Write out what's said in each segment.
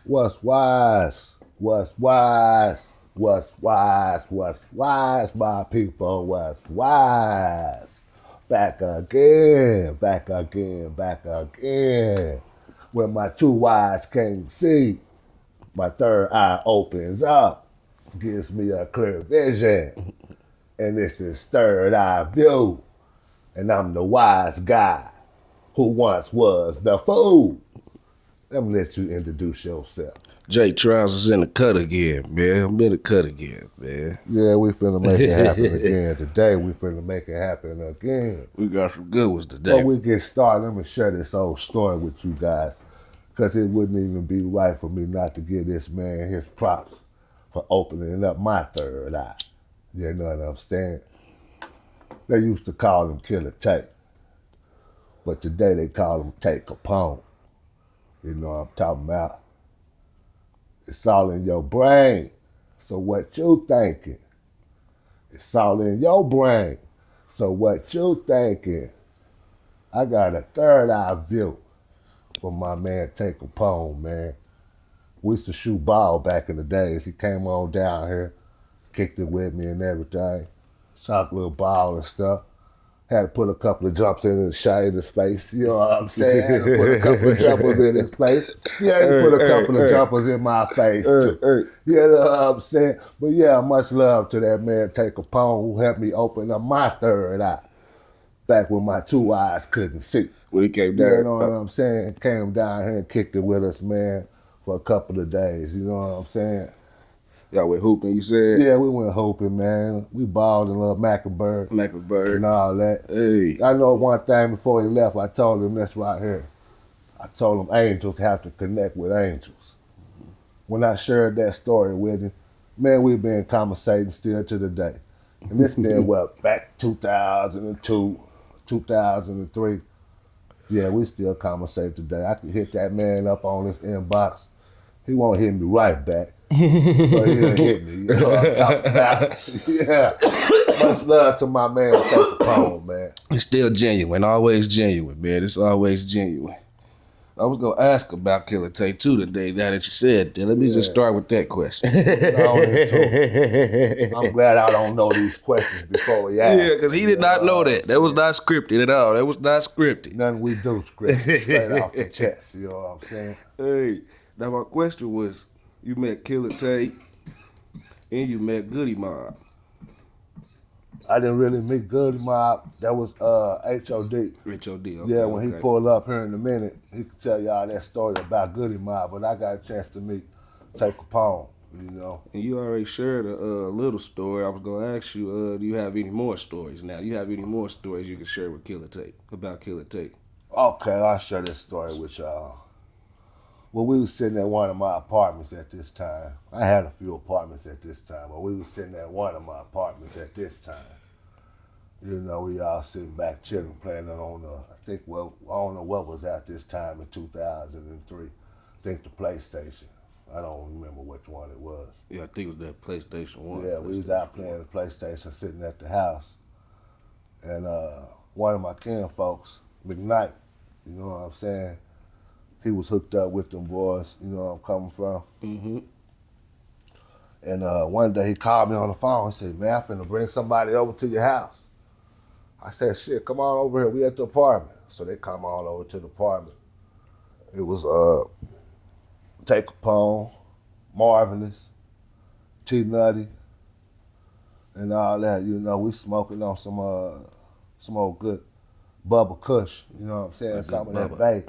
What's wise? What's wise? What's wise? What's wise, my people? What's wise? Back again, back again, back again. When my two eyes can't see, my third eye opens up, gives me a clear vision. And this is third eye view. And I'm the wise guy who once was the fool. Let me let you introduce yourself. Jay Trousers in the cut again, man. I'm in the cut again, man. Yeah, we finna make it happen again. Today, we finna make it happen again. We got some good ones today. Before we get started, let me share this old story with you guys, because it wouldn't even be right for me not to give this man his props for opening up my third eye. You know what I'm saying? They used to call him Killer Tay, but today they call him Tay Capone. You know what I'm talking about? It's all in your brain. So what you thinking? It's all in your brain. So what you thinking? I got a third eye view from my man Tay Capone, man. We used to shoot ball back in the days. He came on down here, kicked it with me and everything. Shot a little ball and stuff. Had to put a couple of jumps in and shot in his face. You know what I'm saying? Had to put a couple of jumpers in his face. Yeah, he put a couple of jumpers in my face too. You know what I'm saying? But yeah, much love to that man Tay Capone who helped me open up my third eye back when my two eyes couldn't see. When he came down. You know what I'm saying? Came down here and kicked it with us, man, for a couple of days. You know what I'm saying? Y'all went hooping, you said? Yeah, we went hooping, man. We balled in little Mackinburg and all that. Hey. I know one thing before he left, I told him this right here. I told him angels have to connect with angels. When I shared that story with him, man, we've been conversating still to the day. And this been, what, back 2002, 2003. Yeah, we still conversate today. I can hit that man up on his inbox. He won't hit me right back. But he'll hit me. You know what I'm talking about? Yeah. Much love to my man Tay Capone, man. It's still genuine, always genuine, man. It's always genuine. I was gonna ask about Killer Tay too today, now that you said that. Let me just start with that question. I'm glad I don't know these questions before he asked. Yeah, because he did not know that. That was not scripted at all. That was not scripted. Nothing we do scripted, straight off the chest, you know what I'm saying? Hey, now my question was, you met Killer Tay and you met Goody Mob. I didn't really meet Goody Mob. That was HOD. HOD, okay. Yeah, when he pulled up here in a minute, he could tell y'all that story about Goody Mob, but I got a chance to meet Tay Capone, you know. And you already shared a little story. I was going to ask you, do you have any more stories now? Do you have any more stories you can share with Killer Tay, about Killer Tay? Okay, I'll share this story with y'all. Well, we was sitting at one of my apartments at this time. I had a few apartments at this time, but we was sitting at one of my apartments at this time. You know, we all sitting back chilling, playing on I don't know what was at this time in 2003. I think the PlayStation. I don't remember which one it was. Yeah, I think it was that PlayStation 1. Yeah, we was out playing the PlayStation, sitting at the house. And one of my kin folks, McKnight, you know what I'm saying? He was hooked up with them boys, you know where I'm coming from. Mm-hmm. And one day he called me on the phone and said, man, I'm finna bring somebody over to your house. I said, shit, come on over here. We at the apartment. So they come on over to the apartment. It was Tay Capone, Marvelous, T Nutty, and all that. You know, we smoking on some old good Bubba Kush. You know what I'm saying? Some of that Bay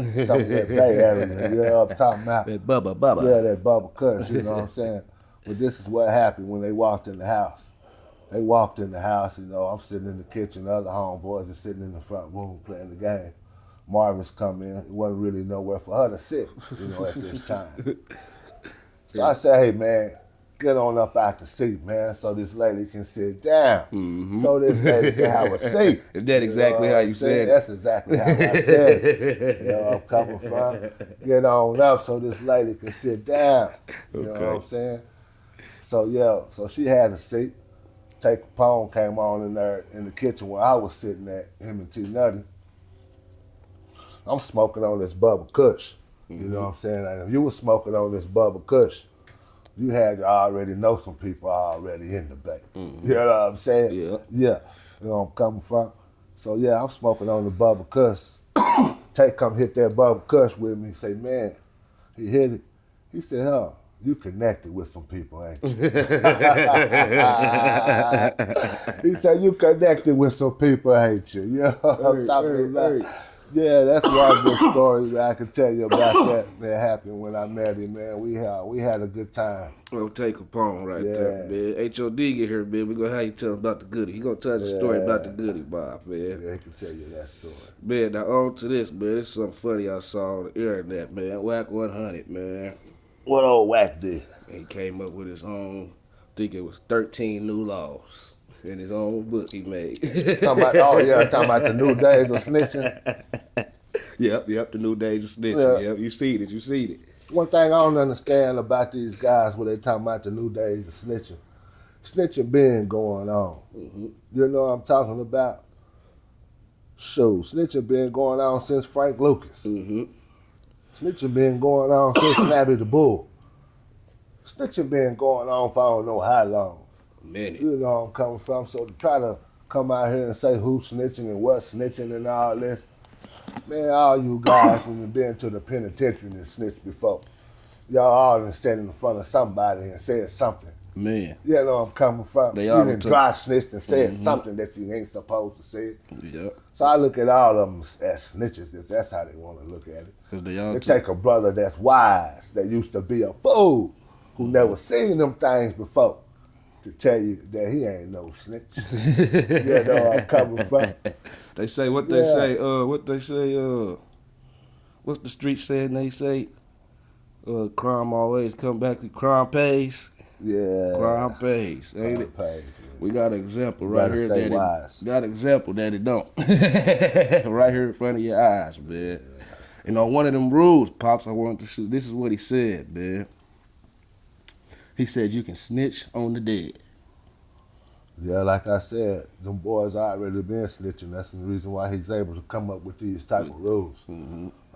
area. You know what I'm talking about? That Bubba. Yeah, that Bubba Kush. You know what I'm saying? But this is what happened when they walked in the house. They walked in the house, you know, I'm sitting in the kitchen, the other homeboys are sitting in the front room playing the game. Marvin's come in, it wasn't really nowhere for her to sit, you know, at this time. So I said, hey man, get on up out the seat, man, so this lady can sit down. Mm-hmm. So this lady can have a seat. Is that exactly how you said it? That's exactly how I said it. You know where I'm coming from? Get on up so this lady can sit down. You know what I'm saying? So yeah, so she had a seat. Tay Capone came on in there in the kitchen where I was sitting at, him and T Nutty. I'm smoking on this Bubba Kush. You know what I'm saying? Like if you was smoking on this Bubba Kush, you had to already know some people already in the bay. You know what I'm saying? Yeah. Yeah. You know where I'm coming from? So yeah, I'm smoking on the Bubba Kush. Tay come hit that Bubba Kush with me. Say, man, he hit it. He said, huh, you connected with some people, ain't you? He said, you connected with some people, ain't you? You know what I'm talking about? Yeah, that's one good story that I can tell you about that happened when I met him, man. We had a good time. Oh, Tay Capone right there, man. HOD get here, man. We gonna have you tell him about the goodie. He gonna tell us a story about the goodie, Bob, man. Yeah, he can tell you that story. Man, now on to this, man. This is something funny I saw on the internet, man. Whack 100, man. What old Whack did? He came up with his own, I think it was 13 new laws in his own book he made. Talking about the new days of snitching. Yep, the new days of snitching. Yep, you seen it. One thing I don't understand about these guys when they talking about the new days of snitching. Snitching been going on. You know what I'm talking about? Shoot, snitching been going on since Frank Lucas. Snitching been going on since Snappy the Bull. Snitching been going on for I don't know how long. Minute. You know where I'm coming from. So to try to come out here and say who's snitching and what's snitching and all this, man, all you guys who have been to the penitentiary and snitched before, y'all all done sat in front of somebody and said something. Man. You know where I'm coming from. They you all done dry snitched and said something that you ain't supposed to say. Yep. So I look at all of them as snitches, if that's how they want to look at it. Cause they take a brother that's wise, that used to be a fool, who never seen them things before, to tell you that he ain't no snitch. You know where I'm coming from. They say what they say, what's the street saying they say? Crime always come back to crime pays. Yeah. Crime pays, ain't it? Pays, we got an example right here that wise. Got an example that it don't. Right here in front of your eyes, man. You know, one of them rules, Pops, I wanted to shoot. This is what he said, man. He said you can snitch on the dead. Yeah, like I said, them boys already been snitching. That's the reason why he's able to come up with these type of rules.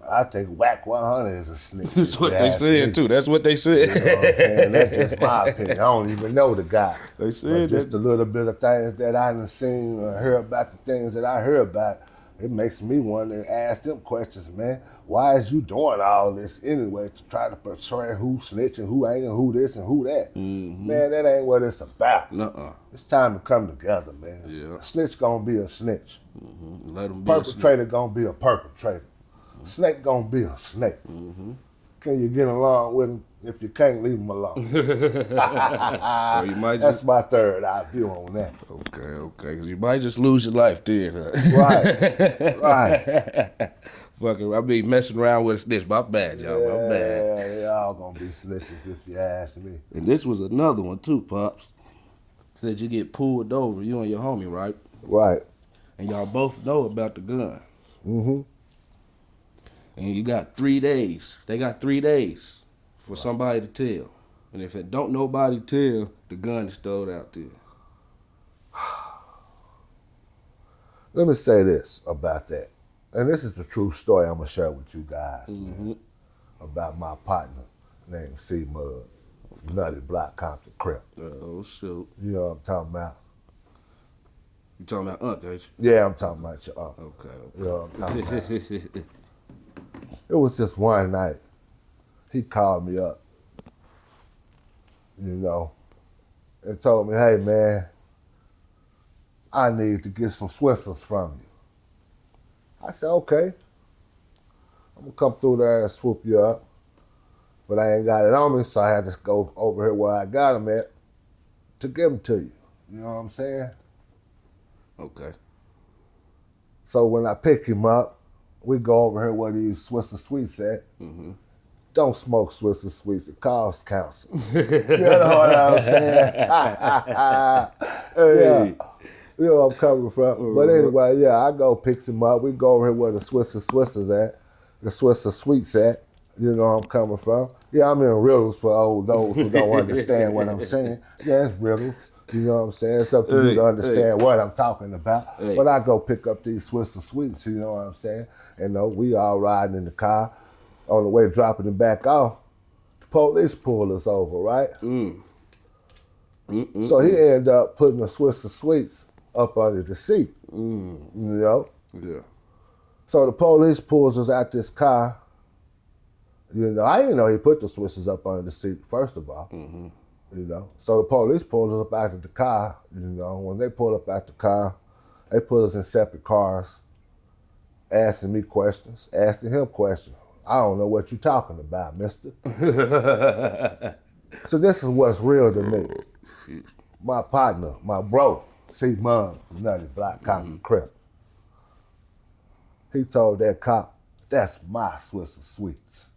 I think Whack 100 is a snitch. That's what they said, too. That's what they said. You know what I'm saying? That's just my opinion. I don't even know the guy. They said just a little bit of things that I done seen or heard about the things that I heard about, it makes me want to ask them questions, man. Why is you doing all this anyway to try to portray who snitching, who ain't, and who this and who that? Man, that ain't what it's about. It's time to come together, man. Yeah. A snitch gonna be a snitch. Let him be perpetrator gonna be a perpetrator. Snake gonna be a snake. Can you get along with him? If you can't, leave him alone. Or you might That's my third eye view on that. Okay. Because you might just lose your life there. Right. Fucking, I be messing around with a snitch. My bad, y'all. My bad. Yeah, they all gonna be snitches if you ask me. And this was another one too, Pops. Said you get pulled over, you and your homie, right? Right. And y'all both know about the gun. And you got 3 days. They got 3 days for somebody to tell. And if it don't nobody tell, the gun is stowed out there. Let me say this about that. And this is the true story I'm going to share with you guys, man, about my partner named C. Mud, Nutty Block Compton Crip. Oh, shoot. You know what I'm talking about? You talking about Unc, ain't you? Yeah, I'm talking about your uncle. Okay. You know what I'm talking about? It was just one night. He called me up, you know, and told me, hey, man, I need to get some Swissers from you. I said, okay. I'm going to come through there and swoop you up. But I ain't got it on me, so I had to go over here where I got them at to give them to you. You know what I'm saying? Okay. So when I pick him up, we go over here where these Swisser Sweets at. Don't smoke Swisser Sweets. It causes cancer. You know what I'm saying? Yeah. You know where I'm coming from. But anyway, yeah, I go pick him up. We go over here where the Swissers at, the Swisser Sweets at. You know where I'm coming from. Yeah, I'm in riddles for those who don't understand what I'm saying. Yeah, it's riddles. You know what I'm saying? It's up to you to understand what I'm talking about. But I go pick up these Swisser Sweets, you know what I'm saying? And we all riding in the car. On the way dropping him back off, the police pulled us over, right? So he ended up putting a Swiss of Sweets up under the seat, you know? Yeah. So the police pulls us out this car. You know, I didn't know he put the Swisses up under the seat, first of all. You know, so the police pulled us up out of the car. You know, when they pulled up out the car, they put us in separate cars, asking me questions, asking him questions. I don't know what you're talking about, mister. So this is what's real to me. My partner, my bro, C-Mug, Nutty Black Cotton Crip. He told that cop, that's my Swiss of Sweets.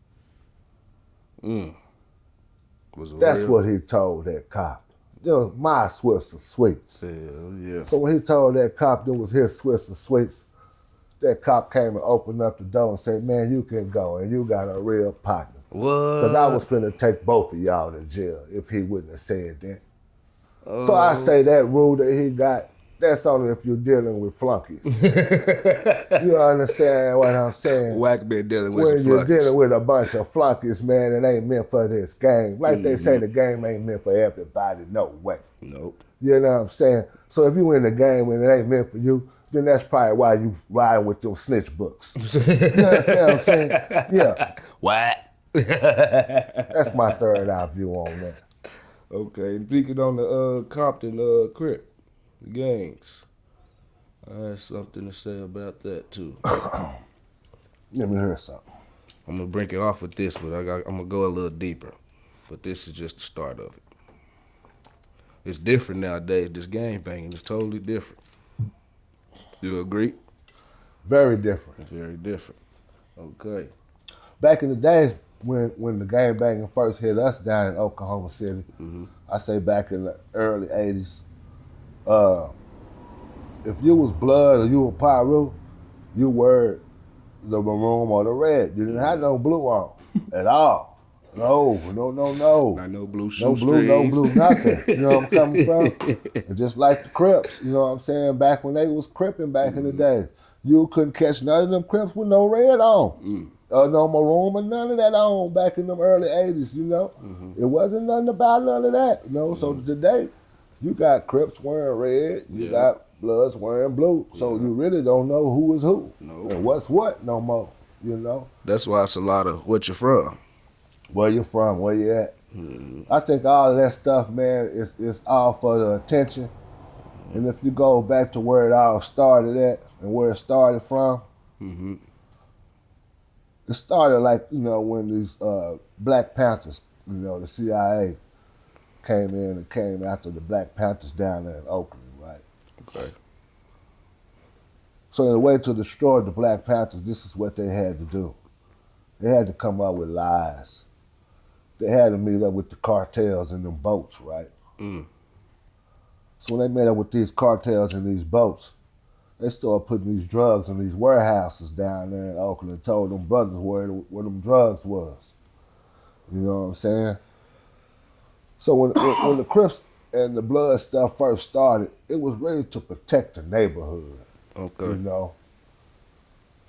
That's what he told that cop. It was my Swiss of Sweets. Hell yeah. So when he told that cop it was his Swiss of Sweets, that cop came and opened up the door and said, man, you can go and you got a real partner. What? Because I was finna take both of y'all to jail if he wouldn't have said that. So I say that rule that he got, that's only if you're dealing with flunkies. You understand what I'm saying? Whack been dealing with When some you're flunkies. dealing with a bunch of flunkies, man, it ain't meant for this game. Like they say, the game ain't meant for everybody. No way. Nope. You know what I'm saying? So if you in the game and it ain't meant for you, then that's probably why you riding with them snitch books. You understand what I'm saying? Yeah. What? That's my third eye view on that. Okay, speaking on the Compton Crip, the gangs, I have something to say about that too. Let me hear something. I'm gonna break it off with this, but I'm gonna go a little deeper. But this is just the start of it. It's different nowadays. This gang banging is totally different. You agree? Very different. It's very different. Okay. Back in the days when the gang banging first hit us down in Oklahoma City, I say back in the early 80s, if you was blood or you were Pyru, you were the maroon or the red. You didn't have no blue on at all. No. Not no blue No shoestrings. blue, no blue, nothing. You know where I'm coming from? And just like the Crips, you know what I'm saying? Back when they was cripping back in the day, you couldn't catch none of them Crips with no red on. No maroon or none of that on back in them early 80s, you know? It wasn't nothing about none of that, you know? So today, you got Crips wearing red, you got Bloods wearing blue. So you really don't know who is who and what's what no more, you know? That's why it's a lot of what you're from. Where you from, where you at. I think all of that stuff, man, is all for the attention. And if you go back to where it all started at and where it started from, it started like, you know, when these Black Panthers, you know, the CIA came in and came after the Black Panthers down there in Oakland, right? Okay. So in a way to destroy the Black Panthers, this is what they had to do. They had to come up with lies. They had to meet up with the cartels in them boats, right? So when they met up with these cartels in these boats, they started putting these drugs in these warehouses down there in Oakland and told them brothers where them drugs was. You know what I'm saying? So when the Crips and the Blood stuff first started, it was really to protect the neighborhood. Okay. You know?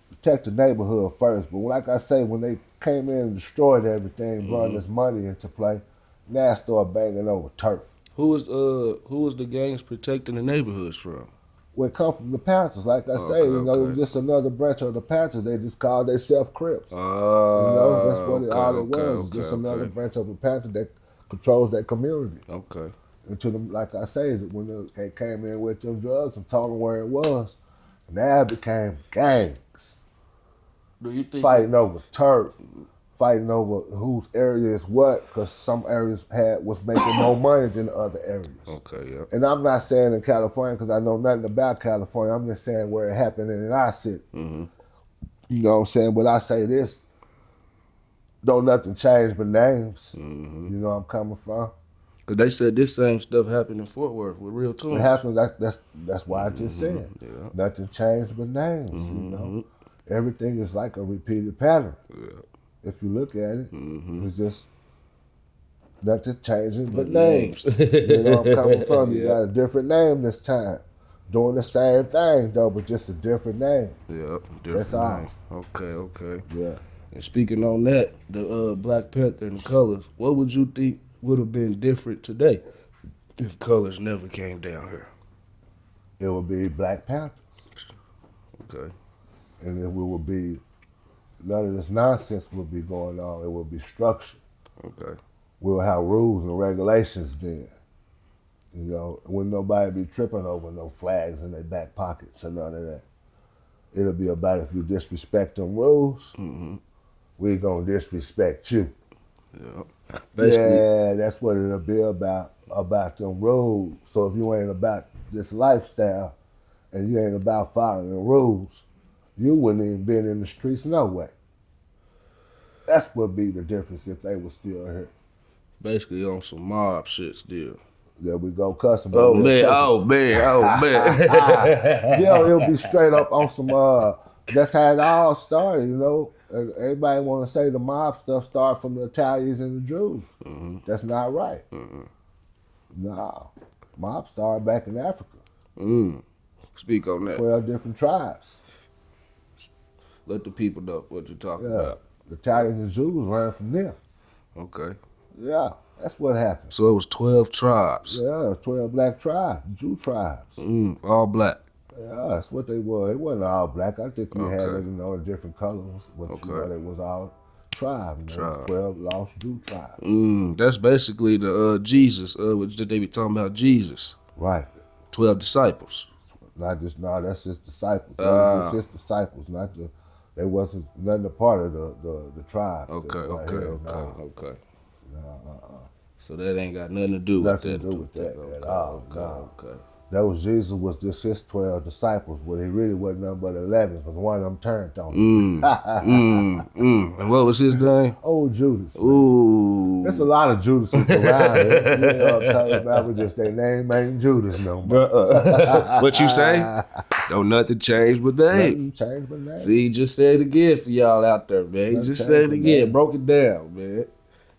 Protect the neighborhood first. But like I say, when they came in and destroyed everything, brought this money into play, now started banging over turf. Who was the gangs protecting the neighborhoods from? Well, it come from the Panthers, like I say, you know, it was just another branch of the Panthers. They just called themselves Crips. You know, that's what all it was. Just another branch of the Panthers that controls that community. Okay. And to them, like I say, when they came in with them drugs and told them where it was, now it became gangs. Do you think Fighting over turf, fighting over whose area is what, because some areas was making more money than the other areas. Okay, yeah. And I'm not saying in California because I know nothing about California. I'm just saying where it happened in our city. You know what I'm saying? But I say this, don't nothing change but names. You know where I'm coming from? Because they said this same stuff happened in Fort Worth with real tunes. It happened, that's why I just said. Nothing changed but names, you know? Everything is like a repeated pattern. If you look at it, it's just nothing changing but names. You know where I'm coming from? You got a different name this time. Doing the same thing, though, but just a different name. Yep, different That's all. name. Okay. Yeah. And speaking on that, the Black Panther and the colors, what would you think would have been different today if colors never came down here? It would be Black Panthers. Okay. And it would be, none of this nonsense would be going on. It would be structure. Okay. We'll have rules and regulations then. You know, wouldn't nobody be tripping over no flags in their back pockets or none of that. It'll be about if you disrespect them rules, we gonna disrespect you. Yeah. Yeah, that's what it'll be about them rules. So if you ain't about this lifestyle and you ain't about following the rules, you wouldn't even been in the streets no way. That's what be the difference if they were still here. Basically on some mob shit still. There we go cussing. Oh man. Yeah, it'll be straight up on some, that's how it all started, you know. And everybody want to say the mob stuff started from the Italians and the Jews. That's not right. No. Mob started back in Africa. Speak on that. 12 different tribes. Let the people know what you're talking about. The Italians and Jews learned from them. Okay. Yeah, that's what happened. So it was 12 tribes. Yeah, it was 12 black tribes, Jew tribes. All black. Yeah, that's what they were. They wasn't all black. I think we had, Okay. you know, different colors, but you know, they was all tribes. You know, 12 lost Jew tribes. That's basically the Jesus, which they be talking about Jesus. Right. 12 disciples. Not just, no, that's just disciples. It's just disciples, not the, they wasn't nothing a part of the tribes. Okay. So that ain't got nothing to do Nothing with to do with that at all. Okay. That was Jesus was just his 12 disciples, but he really wasn't nothing but 11 because one of them turned on him. And what was his name? Oh, Judas. Ooh. There's a lot of Judases around here. You know what I'm talking about, but just their name ain't Judas no more. What you say? Don't nothing change but name. Nothing changed but name. See, he just said it again for y'all out there, man. He Nothing just said it changed but again, name. broke it down, man.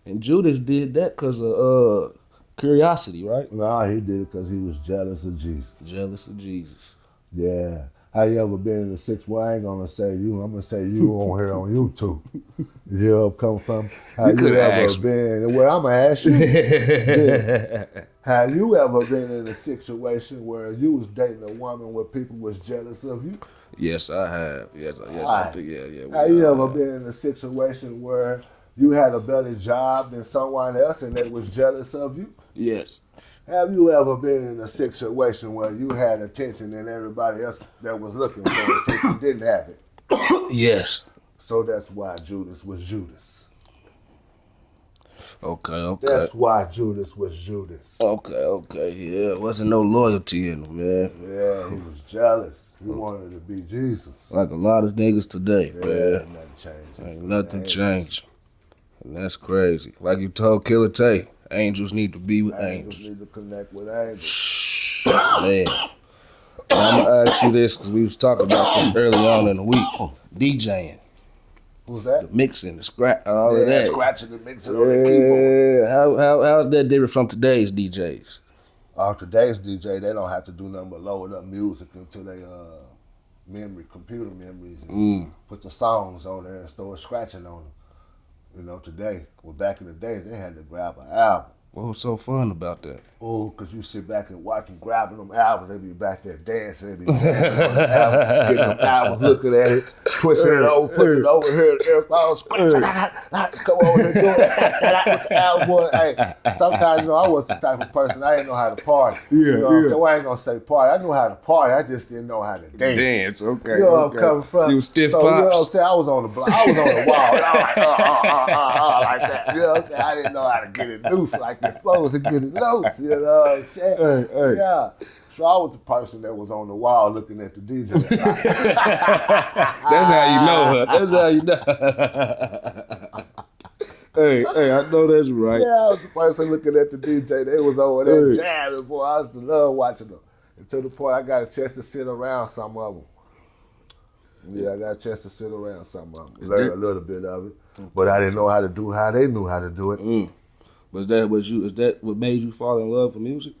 And Judas did that because of curiosity, right? No, he did it because he was jealous of Jesus. Jealous of Jesus. Yeah. How you ever been in the six? Well, I ain't gonna say you. I'm gonna say you on here on YouTube. You know where I'm coming from? How you ever been? Well, I'm gonna ask you. Yeah. Have you ever been in a situation where you was dating a woman where people was jealous of you? Yes, I have. Yes, I think, yeah. Have you ever been in a situation where you had a better job than someone else and they was jealous of you? Yes. Have you ever been in a situation where you had attention and everybody else that was looking for attention didn't have it? Yes. So that's why Judas was Judas. Okay. That's why Judas was Judas. Okay, yeah. Wasn't no loyalty in him, man. Yeah, he was jealous. He wanted to be Jesus. Like a lot of niggas today, man. Nothing changed. Ain't nothing changed. And that's crazy. Like you told Killer Tay, angels need to be with angels. Angels need to connect with angels. Man. I'm going to ask you this because we was talking about this early on in the week. DJing. Who's that? Mixing, the scratch, all of that. Scratching and mixing on the keyboard. How's that different from today's DJs? Today's DJ, they don't have to do nothing but load up music into their computer memories, and put the songs on there and start scratching on them. You know, today, well, back in the days, they had to grab an album. What was so fun about that? Oh, because you sit back and watch them grabbing them albums. They be back there dancing. They be dancing on the album, getting them albums, looking at it, twisting it over, putting it over here. Everybody scratching. Come over here, do it with the album. Boy. Hey, sometimes, you know, I was the type of person, I didn't know how to party. You know what I'm saying? Well, I ain't going to say party. I knew how to party. I just didn't know how to dance. Okay. You know where I'm coming from? You was stiff so, pops. You know what I'm saying? I was on the block. I was on the wall. Like that. You know what I'm saying? I didn't know how to get it loose like you're supposed to get it loose. You know what I'm saying? Hey. Yeah. So I was the person that was on the wall looking at the DJ. That's how you know her. That's how you know. Hey, I know that's right. Yeah, I was the person looking at the DJ. They was over there jamming, boy. I used to love watching them. And to the point I got a chance to sit around some of them. Yeah, I got a chance to sit around some of them. Learn a little bit of it. But I didn't know how to do how they knew how to do it. Is that what made you fall in love with music?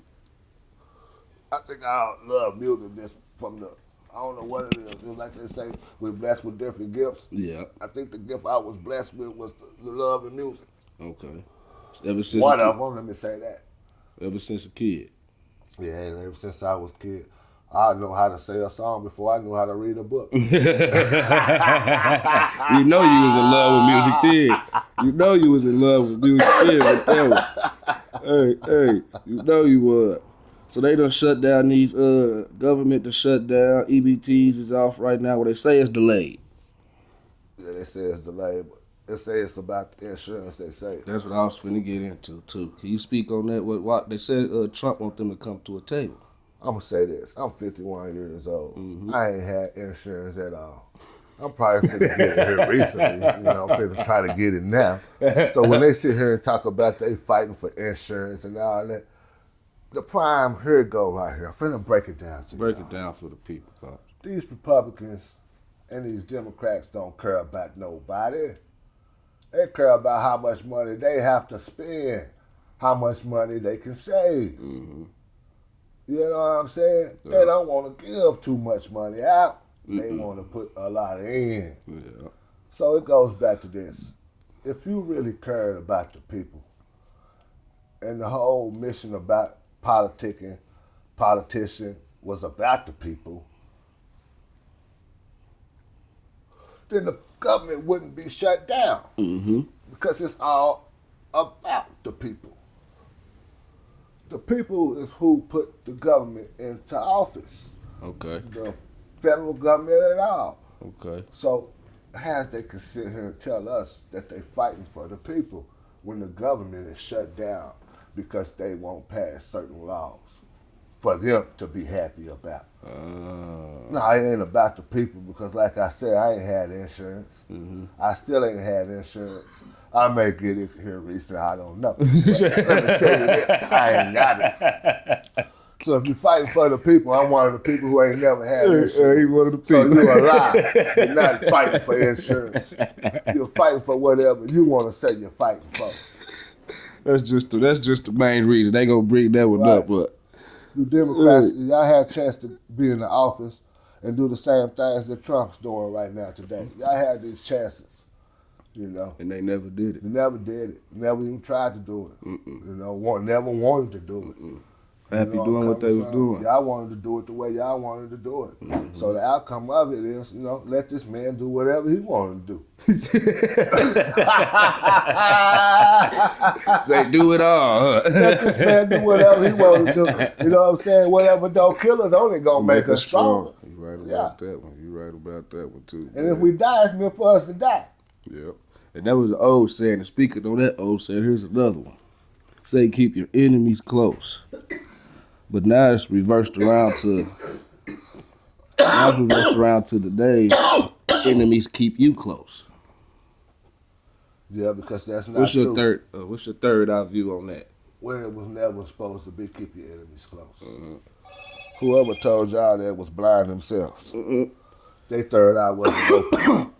I think I love music just from the I don't know what it is. It's like they say, we're blessed with different gifts. Yeah. I think the gift I was blessed with was the love of music. Okay. Ever since One of them, let me say that. Ever since a kid. Yeah, and ever since I was a kid, I know how to say a song before I knew how to read a book. You know you was in love with music then. You know you was in love with music then. Hey, you know you was. So they done shut down these government to shut down. EBTs is off right now. What they say is delayed. Yeah, they say it's delayed, but they say it's about the insurance, they say. That's what I was finna get into too. Can you speak on that? What they said Trump want them to come to a table. I'm gonna say this. I'm 51 years old. I ain't had insurance at all. I'm probably finna get it here recently. I'm finna try to get it now. So when they sit here and talk about they fighting for insurance and all that, the prime, here it go right here. I'm finna break it down to you. Break it down for the people, Pop. These Republicans and these Democrats don't care about nobody. They care about how much money they have to spend, how much money they can save. Mm-hmm. You know what I'm saying? Yeah. They don't want to give too much money out. They want to put a lot in. Yeah. So it goes back to this. If you really cared about the people and the whole mission about politician was about the people, then the government wouldn't be shut down because it's all about the people. The people is who put the government into office. Okay. The federal government and all. Okay. So how they can sit here and tell us that they fighting for the people when the government is shut down because they won't pass certain laws for them to be happy about. No, it ain't about the people because, like I said, I ain't had insurance. I still ain't had insurance. I may get it here recently, I don't know. But let me tell you this, I ain't got it. So if you're fighting for the people, I'm one of the people who ain't never had insurance. He's one of the So people. you're a lie. You're not fighting for insurance. You're fighting for whatever you want to say you're fighting for. That's just the main reason. They gonna bring that one up, but You Democrats, y'all had a chance to be in the office and do the same things that Trump's doing right now today. Y'all had these chances, and they never did it. You never did it. Never even tried to do it. Never wanted to do it. Happy doing what they was doing. Y'all wanted to do it the way y'all wanted to do it. So the outcome of it is, let this man do whatever he wanted to do. Say do it all, huh? Let this man do whatever he wanted to do. You know what I'm saying? Whatever don't kill us, only gonna make us stronger. You right about that one. You right about that one too. And if we die, it's meant for us to die. Yep. And that was the old saying. And speaking on that old saying, here's another one. Say keep your enemies close. But now it's reversed around to today. Enemies keep you close. Yeah, because that's not What's your true. What's your third eye view on that? Well, it was never supposed to be keep your enemies close. Whoever told y'all that was blind themselves. They third eye wasn't open.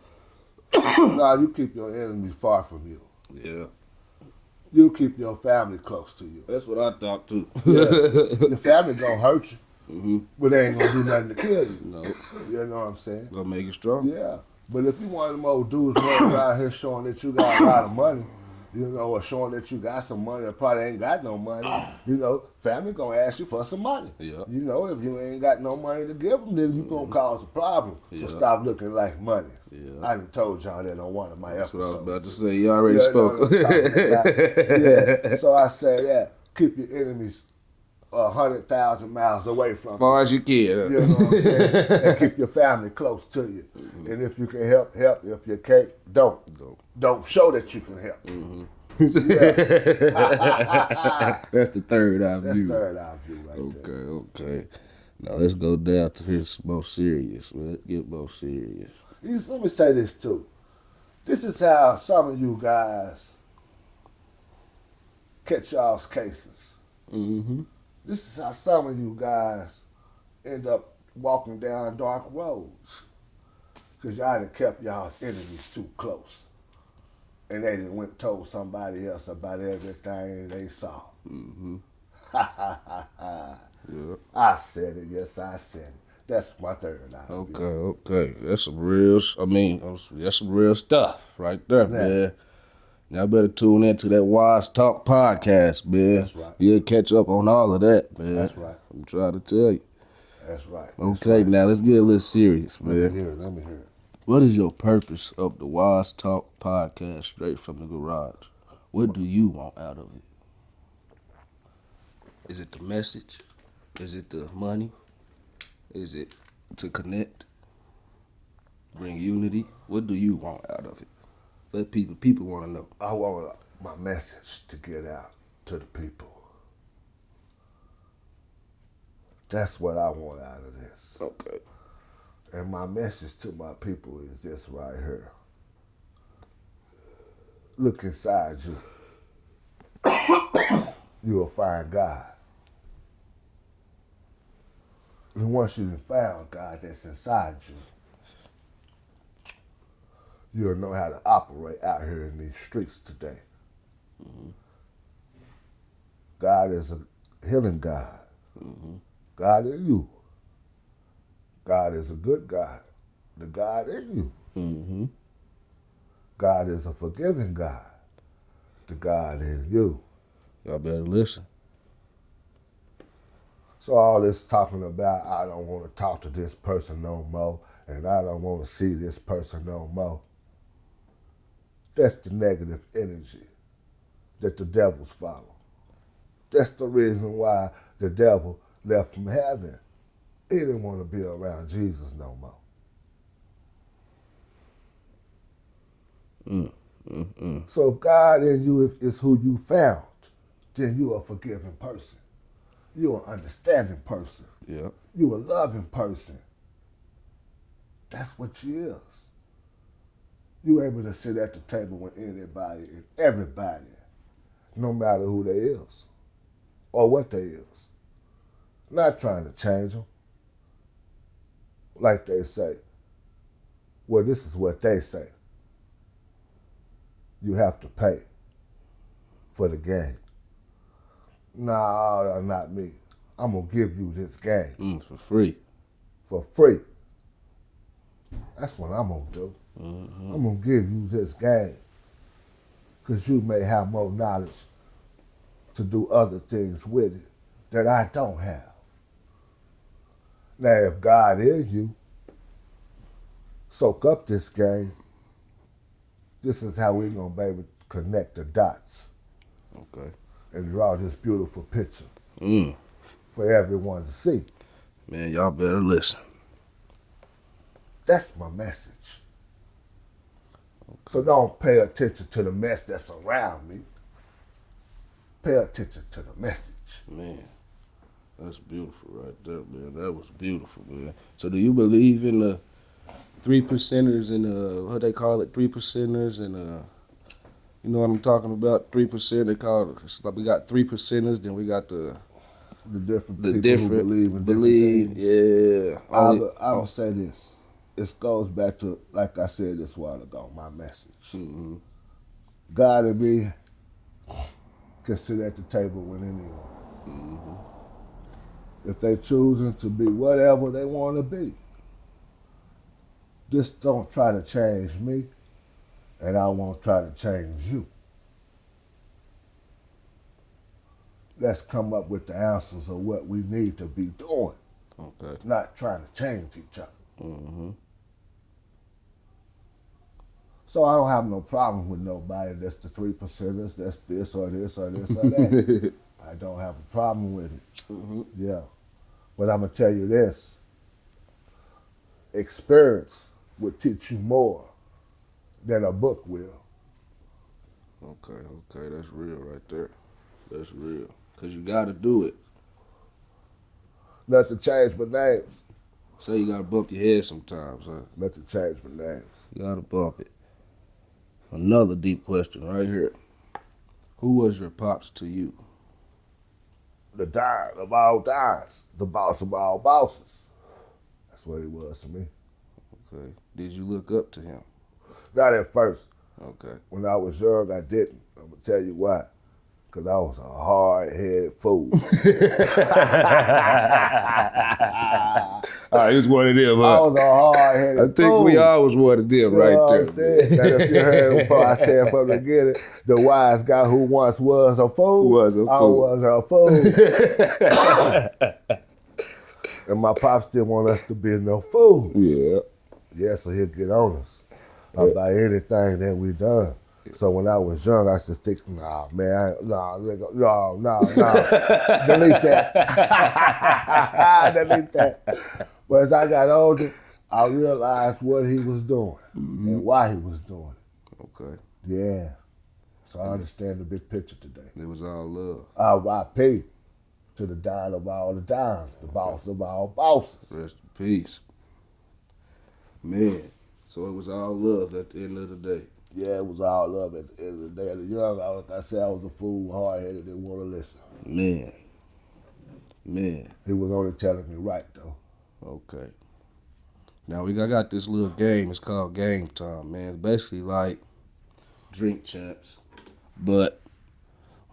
No, you keep your enemies far from you. Yeah. You keep your family close to you. That's what I thought too. Yeah. Your family gonna hurt you, but they ain't gonna do nothing to kill you. No. You know what I'm saying? Gonna make you strong. Yeah. But if you one of them old dudes running around here showing that you got a lot of money, or showing that you got some money or probably ain't got no money, family gonna ask you for some money. Yeah. If you ain't got no money to give them, then you gonna cause a problem. So stop looking like money. Yeah. I done told y'all that on one of my That's episodes. what I was about to say. You already spoke. Know what I'm talking about. Yeah. So I say, keep your enemies 100,000 miles away from As far you. as you can. You know what I'm saying? And keep your family close to you. And if you can help. If you can't, don't. Don't show that you can help. That's the third eye That's view. third eye view right there. Okay. Now let's go down to his most serious. Let's get more serious. Let me say this too. This is how some of you guys catch y'all's cases. This is how some of you guys end up walking down dark roads. Because y'all done kept y'all's enemies too close. And they done went and told somebody else about everything they saw. Yeah. I said it, yes, I said it. That's my third eye. Okay. That's some real. That's some real stuff right there, man. Y'all better tune into that Wise Talk podcast, man. That's right. You'll catch up on all of that, man. That's right. I'm trying to tell you. That's right. Okay, now let's get a little serious, man. Let me hear it. What is your purpose of the Wise Talk podcast straight from the garage? What do you want out of it? Is it the message? Is it the money? Is it to connect? Bring unity? What do you want out of it? Let people want to know. I want my message to get out to the people. That's what I want out of this. Okay. And my message to my people is this right here. Look inside you. You'll find God. And once you've found God that's inside you, you'll know how to operate out here in these streets today. Mm-hmm. God is a healing God. Mm-hmm. God in you. God is a good God. The God in you. Mm-hmm. God is a forgiving God. The God in you. Y'all better listen. So all this talking about, I don't want to talk to this person no more, and I don't want to see this person no more. That's the negative energy that the devils follow. That's the reason why the devil left from heaven. He didn't want to be around Jesus no more. So if God in you is who you found, then you're a forgiving person. You're an understanding person. Yeah. You're a loving person. That's what you is. You're able to sit at the table with anybody and everybody, no matter who they is or what they is. Not trying to change them. Like they say, well, this is what they say. You have to pay for the game. Nah, not me. I'm going to give you this game. For free. For free. That's what I'm going to do. Mm-hmm. I'm going to give you this game because you may have more knowledge to do other things with it that I don't have. Now, if God is you, soak up this game. This is how we're going to be able to connect the dots. Okay. And draw this beautiful picture for everyone to see. Man, y'all better listen. That's my message. Okay. So don't pay attention to the mess that's around me. Pay attention to the message. Man, that's beautiful right there, man. That was beautiful, man. So do you believe in the 3%ers and what they call it, 3%ers and you know what I'm talking about? 3%. They call it. It's like we got 3%ers, then we got the different people who believe in different things. Yeah. I would say this. It goes back to, like I said this while ago, my message. Mm-hmm. God and me can sit at the table with anyone. Mm-hmm. If they choosing to be whatever they want to be. Just don't try to change me, and I won't try to change you. Let's come up with the answers of what we need to be doing. Okay. Not trying to change each other. Mm-hmm. So I don't have no problem with nobody that's the 3%ers, that's this or this or this or that. I don't have a problem with it. Mm-hmm. Yeah. But I'm going to tell you this. Experience will teach you more than a book will. Okay, that's real right there. That's real. Because you got to do it. Nothing change but names. So you got to bump your head sometimes, huh? Nothing change but names. You got to bump it. Another deep question right here. Who was your pops to you? The dime of all dimes. The boss of all bosses. That's what he was to me. Okay. Did you look up to him? Not at first. Okay. When I was young, I didn't. I'm going to tell you why. Because I was a hard-headed fool. All right, it was one of them, I huh? was a hard-headed I fool. think we all was one of them You right know there. what I said? Now, if you heard it before, I said from the beginning, the wise guy who once was a fool, Was a I fool. was a fool. And my pops didn't want us to be no fools. Yeah. Yeah, so he'll get on us about anything that we done. So when I was young, I used to think, nah, man, no. Delete that. Delete that. But as I got older, I realized what he was doing and why he was doing it. Okay. Yeah. So I understand the big picture today. It was all love. R.I.P. to the Don of all the Dons, the boss of all bosses. Rest in peace. Man, so it was all love at the end of the day. Yeah, it was all love at the end of the day. As a young, like I said, I was a fool, hard-headed, didn't want to listen. Man. He was only telling me right, though. Okay. Now I got this little game. It's called Game Time, man. It's basically like Drink Champs, but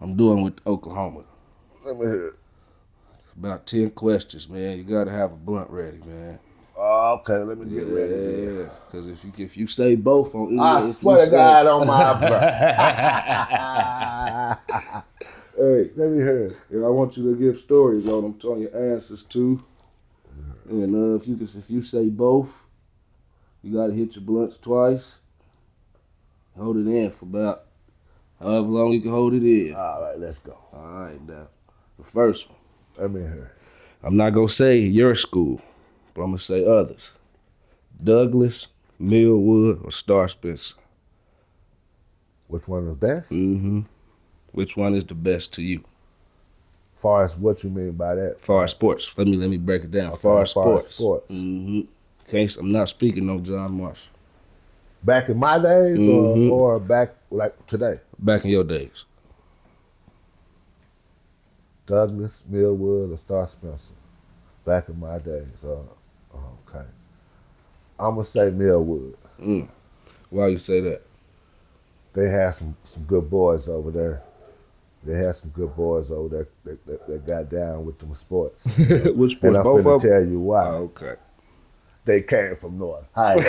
I'm doing with Oklahoma. Let me hear it. It's about 10 questions, man. You gotta have a blunt ready, man. Oh, okay, let me get ready. Yeah, because if you say both on either, I swear to God on my breath. Hey, Let me hear it. and I want you to give stories on them, on your answers too. And if you say both, you gotta hit your blunts twice. Hold it in for about however long you can hold it in. All right, let's go. All right, now the first one. Let me hear it. I'm not gonna say your school, but I'm gonna say others. Douglas, Millwood, or Star Spencer. Which one is best? Mm-hmm. Which one is the best to you? Far as what you mean by that? Far as sports. Let me break it down. Okay, Far as far as sports. sports. Mm-hmm. I'm not speaking on John Marshall. Back in my days or back like today? Back in your days. Douglas, Millwood, or Star Spencer? Back in my days. Okay. I'm going to say Millwood. Why you say that? They had some good boys over there. They had some good boys over there that got down with them sports. Which sports? And I'm Both finna of them? tell you why. Oh, okay. They came from North Highland.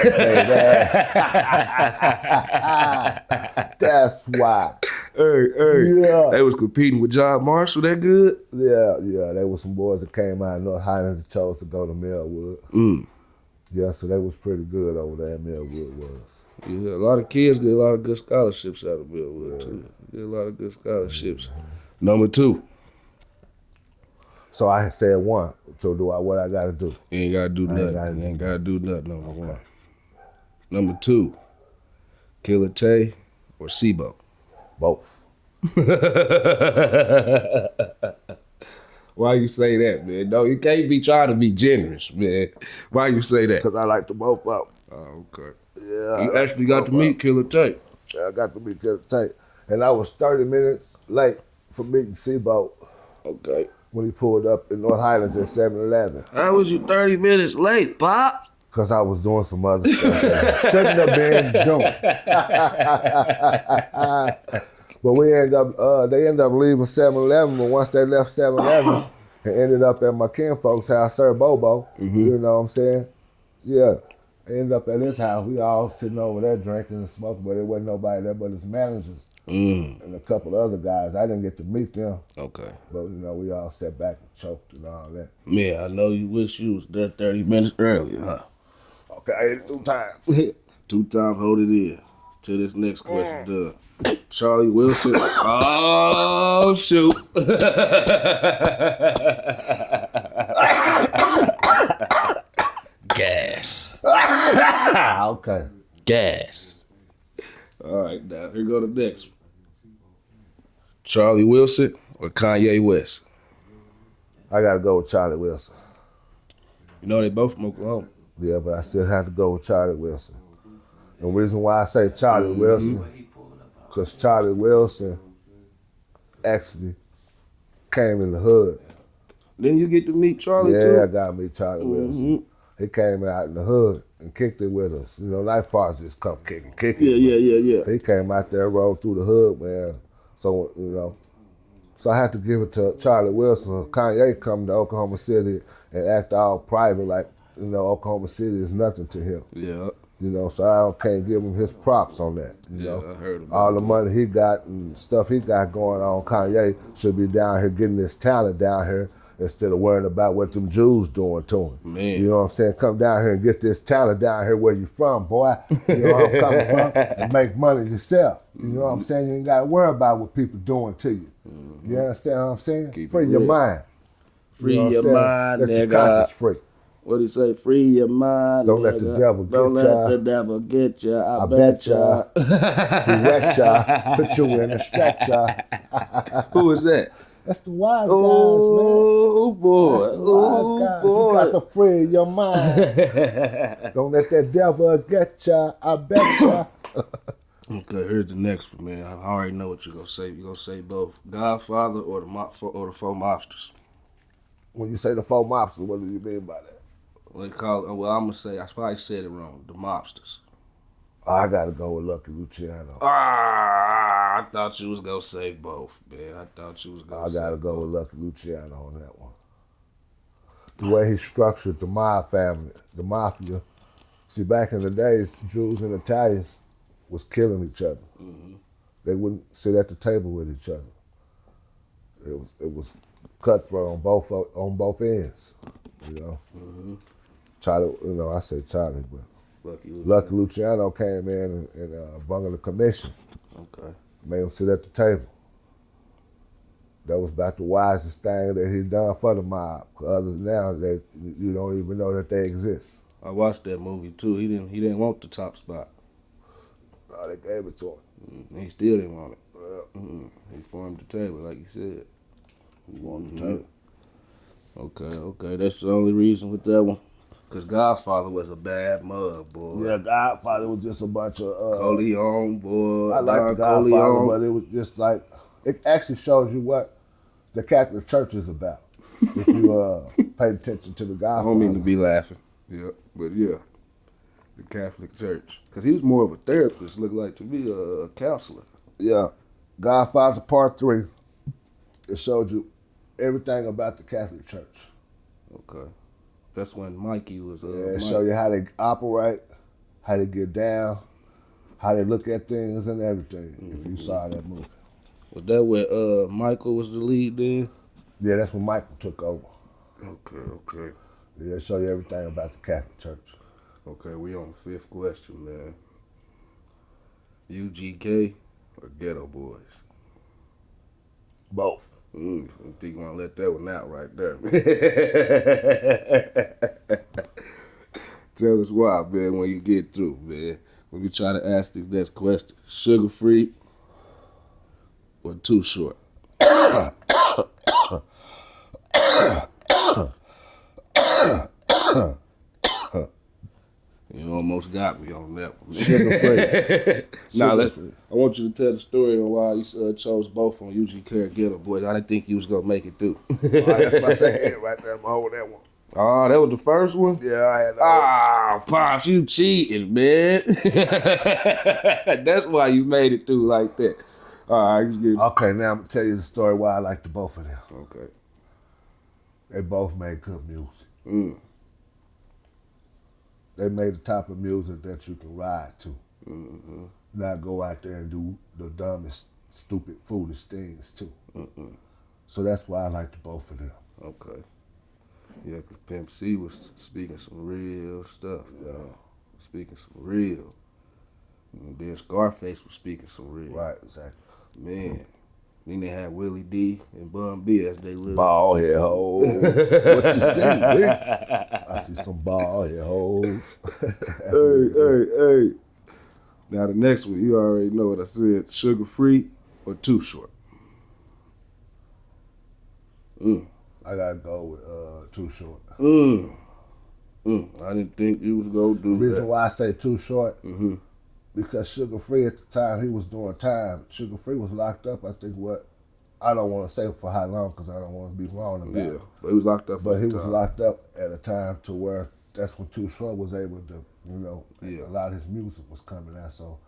That's why. Hey. Yeah. They was competing with John Marshall. That good? Yeah. There was some boys that came out of North Highlands and chose to go to Millwood. Yeah, so they was pretty good over there. Millwood was. Yeah, a lot of kids get a lot of good scholarships out of Millwood too. Get a lot of good scholarships. Number 2. So I said one. So what I gotta do? You ain't gotta do nothing. You ain't gotta do nothing. Number 1. Number 2. Killer Tay or SIBO? Both. Why you say that, man? No, you can't be trying to be generous, man. Why you say that? Because I like to both up. Oh, okay. Yeah. You actually got to meet Killer Tay. Yeah, I got to meet Killer Tay. And I was 30 minutes late for meeting Seaboat Okay. when he pulled up in North Highlands at 7-Eleven. How was you 30 minutes late, Pop? Because I was doing some other stuff that I shouldn't have been doing. But they ended up leaving 7-Eleven, but once they left 7-Eleven and ended up at my kinfolk's house, Sir Bobo, you know what I'm saying? Yeah. They ended up at his house. We all sitting over there drinking and smoking, but there wasn't nobody there but his managers and a couple other guys. I didn't get to meet them. Okay. But, we all sat back and choked and all that. Man, I know you wish you was there 30 minutes earlier, huh? Okay, I ate it 2 times. 2 times, hold it in. Till this next question done. Charlie Wilson. Oh, shoot. Gas. Okay. Gas. All right, now here go the next one. Charlie Wilson or Kanye West? I got to go with Charlie Wilson. You know they both from Oklahoma. Yeah, but I still have to go with Charlie Wilson. And the reason why I say Charlie Wilson, because Charlie Wilson actually came in the hood. Then you get to meet Charlie Yeah, too? I got to meet Charlie Wilson. He came out in the hood and kicked it with us. Not far as just come kicking. Yeah. He came out there, rolled through the hood, man. So, So I had to give it to Charlie Wilson. Kanye come to Oklahoma City and act all private, like, you know, Oklahoma City is nothing to him. Yeah. You know, so I can't give him his props on that. You know, I heard about all the that. money he got and stuff he got going on. Kanye should be down here getting this talent down here instead of worrying about what them Jews doing to him. Man. You know what I'm saying? Come down here and get this talent down here where you from, boy. You know where I'm coming from, and make money yourself. You know what I'm saying? You ain't got to worry about what people doing to you. You understand what I'm saying? Keep Free it your real. mind. Free You know what your I'm saying? mind, Let your nigga. conscience free. What do you say? Free your mind. Don't let the nigga. devil get Don't ya. let the devil get you. I bet bet ya. He wrecked ya, put you in a stretcher. Who is that? That's the wise guys, man. Oh boy. That's the wise guys. You got to free your mind. Don't let that devil get ya. I bet ya. Okay, here's the next one, man. I already know what you're gonna say. You're gonna say both Godfather or the four mobsters. When you say the four mobsters, what do you mean by that? What they call it? Well, I'm gonna say I probably said it wrong. The mobsters. Oh, I gotta go with Lucky Luciano. I thought you was gonna say both, man. I thought you was gonna say I gotta go both. with Lucky Luciano on that one. The way he structured the mob family, the mafia. See, back in the days, Jews and Italians was killing each other. Mm-hmm. They wouldn't sit at the table with each other. It was cutthroat on both ends. You know, Charlie. You know, I say Charlie, but Lucky Luciano came in and brung the commission. Okay. Made him sit at the table. That was about the wisest thing that he done for the mob. 'Cause others now, you don't even know that they exist. I watched that movie too. He didn't want the top spot. No, they gave it to him. He still didn't want it. Yeah. He formed the table, like you said. He wanted the table. Okay. That's the only reason with that one. Because Godfather was a bad mug, boy. Yeah, Godfather was just a bunch of... Corleone, boy. I like the Godfather, Corleone. but it was just like... It actually shows you what the Catholic Church is about. If you pay attention to the I Godfather. don't mean to be laughing. Yeah, but yeah. The Catholic Church. Because he was more of a therapist, looked like to me, a counselor. Yeah. Godfather Part 3. It showed you everything about the Catholic Church. Okay. That's when Mikey was... It showed you how they operate, how they get down, how they look at things and everything, if you saw that movie. Was that where Michael was the lead then? Yeah, that's when Michael took over. Okay. Yeah, it showed you everything about the Catholic Church. Okay, we on the fifth question, man. UGK or Ghetto Boys? Both. I think you want to let that one out right there. Tell us why, man, when you get through, man. When we try to ask this next question. Sugar free or too short? You almost got me on that one. Sugar free. Now, I want you to tell the story on why you chose both on UGK or Ghetto Boys. I didn't think you was going to make it through. That's my second hit right there. I'm holding that one. Oh, that was the first one? Yeah, I had that. Ah, Pops, you cheating, man. That's why you made it through like that. All right, Okay, now I'm going to tell you the story why I like the both of them. Okay. They both made good music. They made the type of music that you can ride to. Not go out there and do the dumbest, stupid, foolish things too. So that's why I like the both of them. Okay. Yeah, because Pimp C was speaking some real stuff. Yeah. Speaking some real. And then Scarface was speaking some real. Right, exactly. Man. Then they had Willie D and Bun B as they little. Ball head hoes. What you see, man? I see some ball head hoes. Hey. Now the next one, you already know what I said. Sugar free or too short? I gotta go with Too Short. I didn't think you was gonna do The reason that. why I say Too Short, because Sugar Free at the time he was doing time. Sugar Free was locked up. I think I don't want to say for how long because I don't want to be wrong about it. But he was locked up. But he was locked up at a time to where that's when Too Short was able to, a lot of his music was coming out. So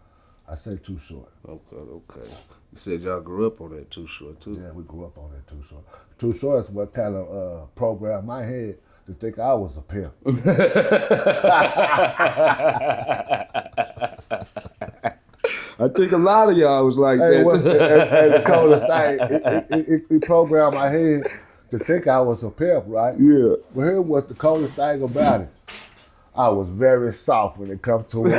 I say Too Short. Okay. You said y'all grew up on that Too Short too. Yeah, we grew up on that Too Short. Too Short is what kind of programmed my head to think I was a pimp. I think a lot of y'all was like Hey, that. and the coldest thing, it programmed my head to think I was a pimp, right? Yeah. But here was the coldest thing about it. I was very soft when it comes to a woman.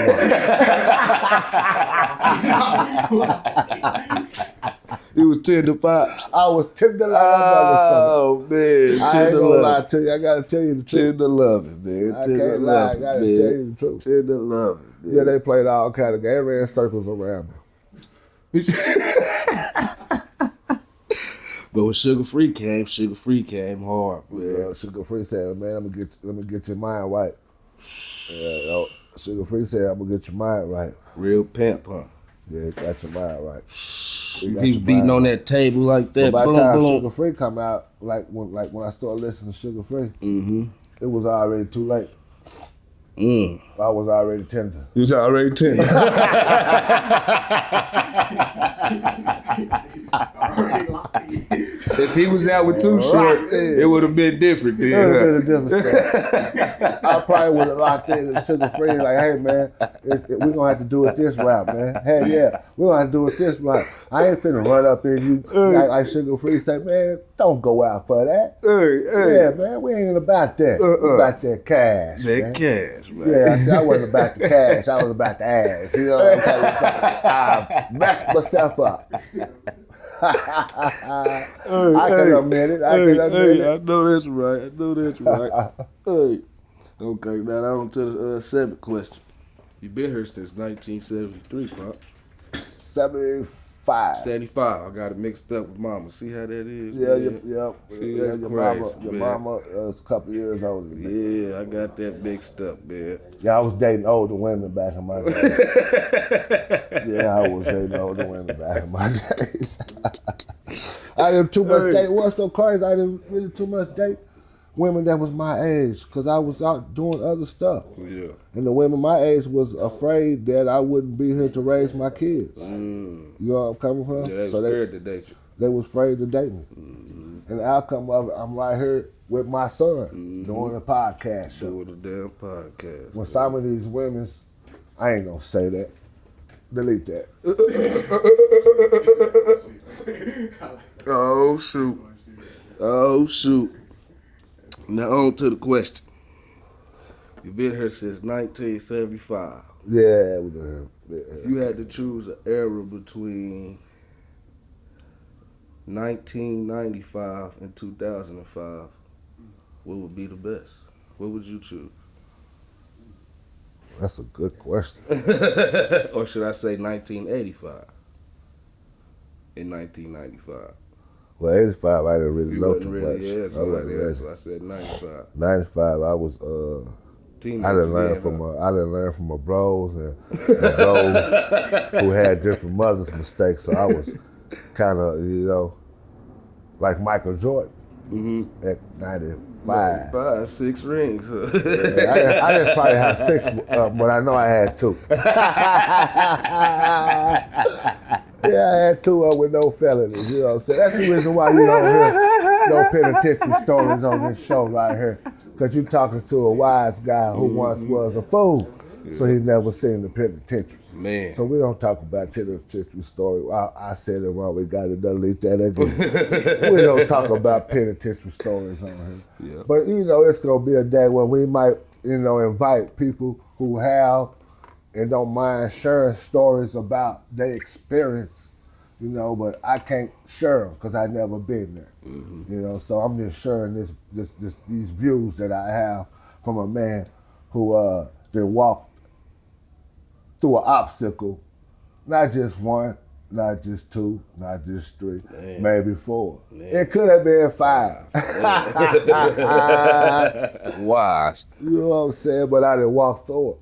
It was tender pops. I was tender like a motherfucker. Oh man, I ain't gonna lie to you. I gotta tell you the truth. Tender loving, man. I can't lie. I gotta tell you the truth. Tender loving, man. Yeah, they played all kind of games. They ran circles around me. But when Sugar Free came hard, man. Yeah, Sugar Free said, "Man, let me get your mind right." Yeah, Sugar Free said, "I'm gonna get your mind right." Real pimp, huh? Yeah, got your mind right. He was beating on that table like that. But by boom, the time boom. Sugar Free come out, like when I started listening to Sugar Free, Mm-hmm. it was already too late. Mm. I was already tender. He was already tender. If he was out with Too Short, it would have been different then. It would have been a different story. I probably would have locked in and Sugar Free like, "Hey man, we're gonna have to do it this route, man. Hey yeah, we're gonna have to do it this route. I ain't finna run up in you like Sugar Free say, man, don't go out for that. Hey. Yeah, man, we ain't about that. We about that cash, That man. cash, man. Yeah, I said I wasn't about the cash. I was about the ass. You know what I'm saying? I messed myself up. I can admit it. I can admit it. I know that's right. Hey. Okay, now on to the seventh question. You've been here since 1973, Pops. 75. 75. I got it mixed up with Mama. See how that is? Yeah, man? your mama is a couple years older than me. Yeah, I got that mixed up, man. Yeah, I was dating older women back in my day. Yeah, I was dating older women back in my days. I didn't too much date. What's so crazy? I didn't really too much date women that was my age because I was out doing other stuff. Yeah. And the women my age was afraid that I wouldn't be here to raise my kids. You know where I'm coming from? Yeah, they was scared to date you. They was afraid to date me. And the outcome of it, I'm right here with my son doing a podcast show. Doing a damn podcast. When some of these women's, I ain't gonna say that. Delete that. Oh shoot. Now on to the question. You've been here since 1975. Yeah, we done. If you had to choose an era between 1995 and 2005, what would be the best? What would you choose? That's a good question. Or should I say 1985 and 1995? Well, 85, I didn't really You know wasn't too really, much. yeah, I so wasn't ready. I said 95. 95, I was. Teenage I didn't learn again, from huh? I didn't learn from my bros and bros who had different mothers' mistakes. So I was kind of like Michael Jordan at 95. 5, 6 rings. Yeah, I didn't probably have 6, but I know I had 2. Yeah, I had 2 with no felonies. You know what I'm saying? That's the reason why you don't hear no penitentiary stories on this show right here. Because you're talking to a wise guy who once was a fool, so he never seen the penitentiary. Man. So we don't talk about penitentiary story. I said it wrong. We got to delete that again. We don't talk about penitentiary stories on here. Yeah. But it's gonna be a day when we might, invite people who have and don't mind sharing stories about their experience. But I can't share them because I never been there. So I'm just sharing these views that I have from a man who then walked through an obstacle, not just 1, not just 2, not just 3, maybe 4. It could have been 5. Wise. You know what I'm saying? But I didn't walk through it.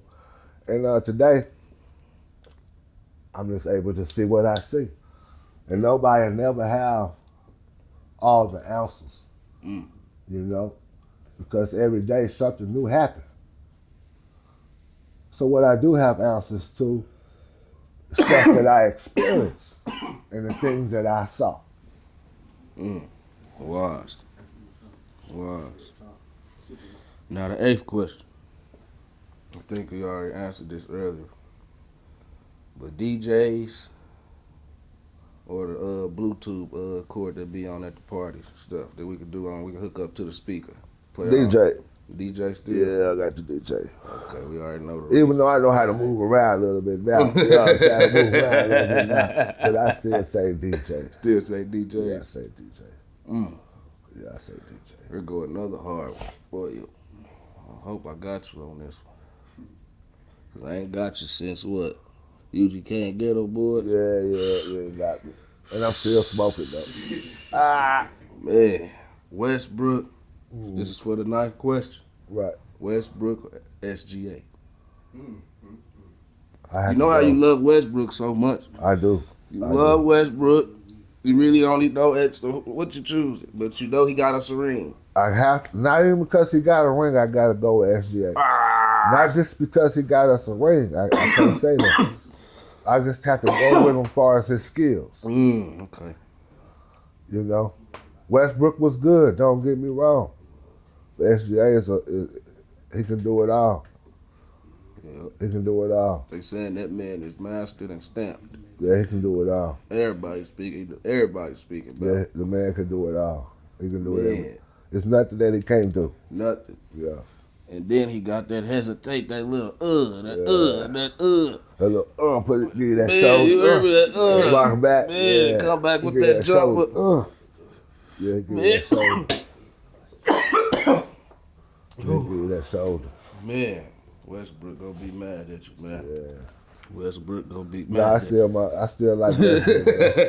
And today, I'm just able to see what I see. And nobody never have all the answers, because every day something new happens. So what I do have answers to stuff that I experienced and the things that I saw. Wise. Now the 8th question. I think we already answered this earlier. But DJs or the Bluetooth cord that be on at the parties and stuff that we can do on, we can hook up to the speaker. Play DJ. on. DJ still? Yeah, I got the DJ. Okay, we already know the Even though I know how to move around a little bit now. You know what I'm saying? I move around a little bit now. But I still say DJ. Still say DJ? Yeah, I say DJ. Yeah, I say DJ. Here go another hard one. Boy, I hope I got you on this one. Because I ain't got you since what? UGK and Ghetto Boys? Yeah, you got me. And I'm still smoking though. Man, Westbrook. This is for the 9th question. Right. Westbrook or SGA? You know how you love Westbrook so much. I do. You love Westbrook. You really only know extra what you choose, but you know he got us a ring. I have, not even because he got a ring, I got to go with SGA. Not just because he got us a ring. I can't say that. I just have to go with him as far as his skills. Okay. You know, Westbrook was good. Don't get me wrong. But SGA he can do it all. Yeah. He can do it all. They saying that man is mastered and stamped. Yeah, he can do it all. Everybody's speaking about Yeah, it. the man can do it all. He can do Man. it. It's nothing that he can't do. Nothing. Yeah. And then he got that hesitate, that little A little give you that man, shoulder. you heard me, that Walk back. Man, Yeah. come back He with give that jumper. shoulder. Yeah, give you that shoulder. Give you that shoulder. Man, Westbrook gonna be mad at you, man. Yeah. Westbrook gonna be mad. No, I at you. still like that.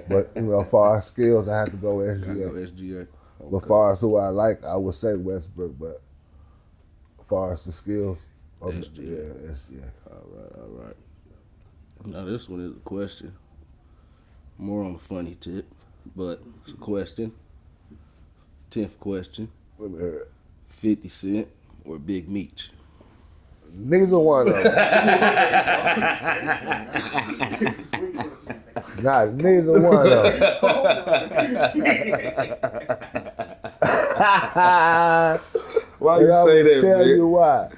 But as far as skills, I have to go with Gotta go SGA. SGA. But as far as who I like, I would say Westbrook. But as far as the skills, SGA. Yeah, SGA. All right. Now this one is a question. More on the funny tip, but it's a question. 10th question. Let me hear it. 50 Cent or Big Meech? Neither one of them. Not neither one of them. Why you say that, tell man? you why.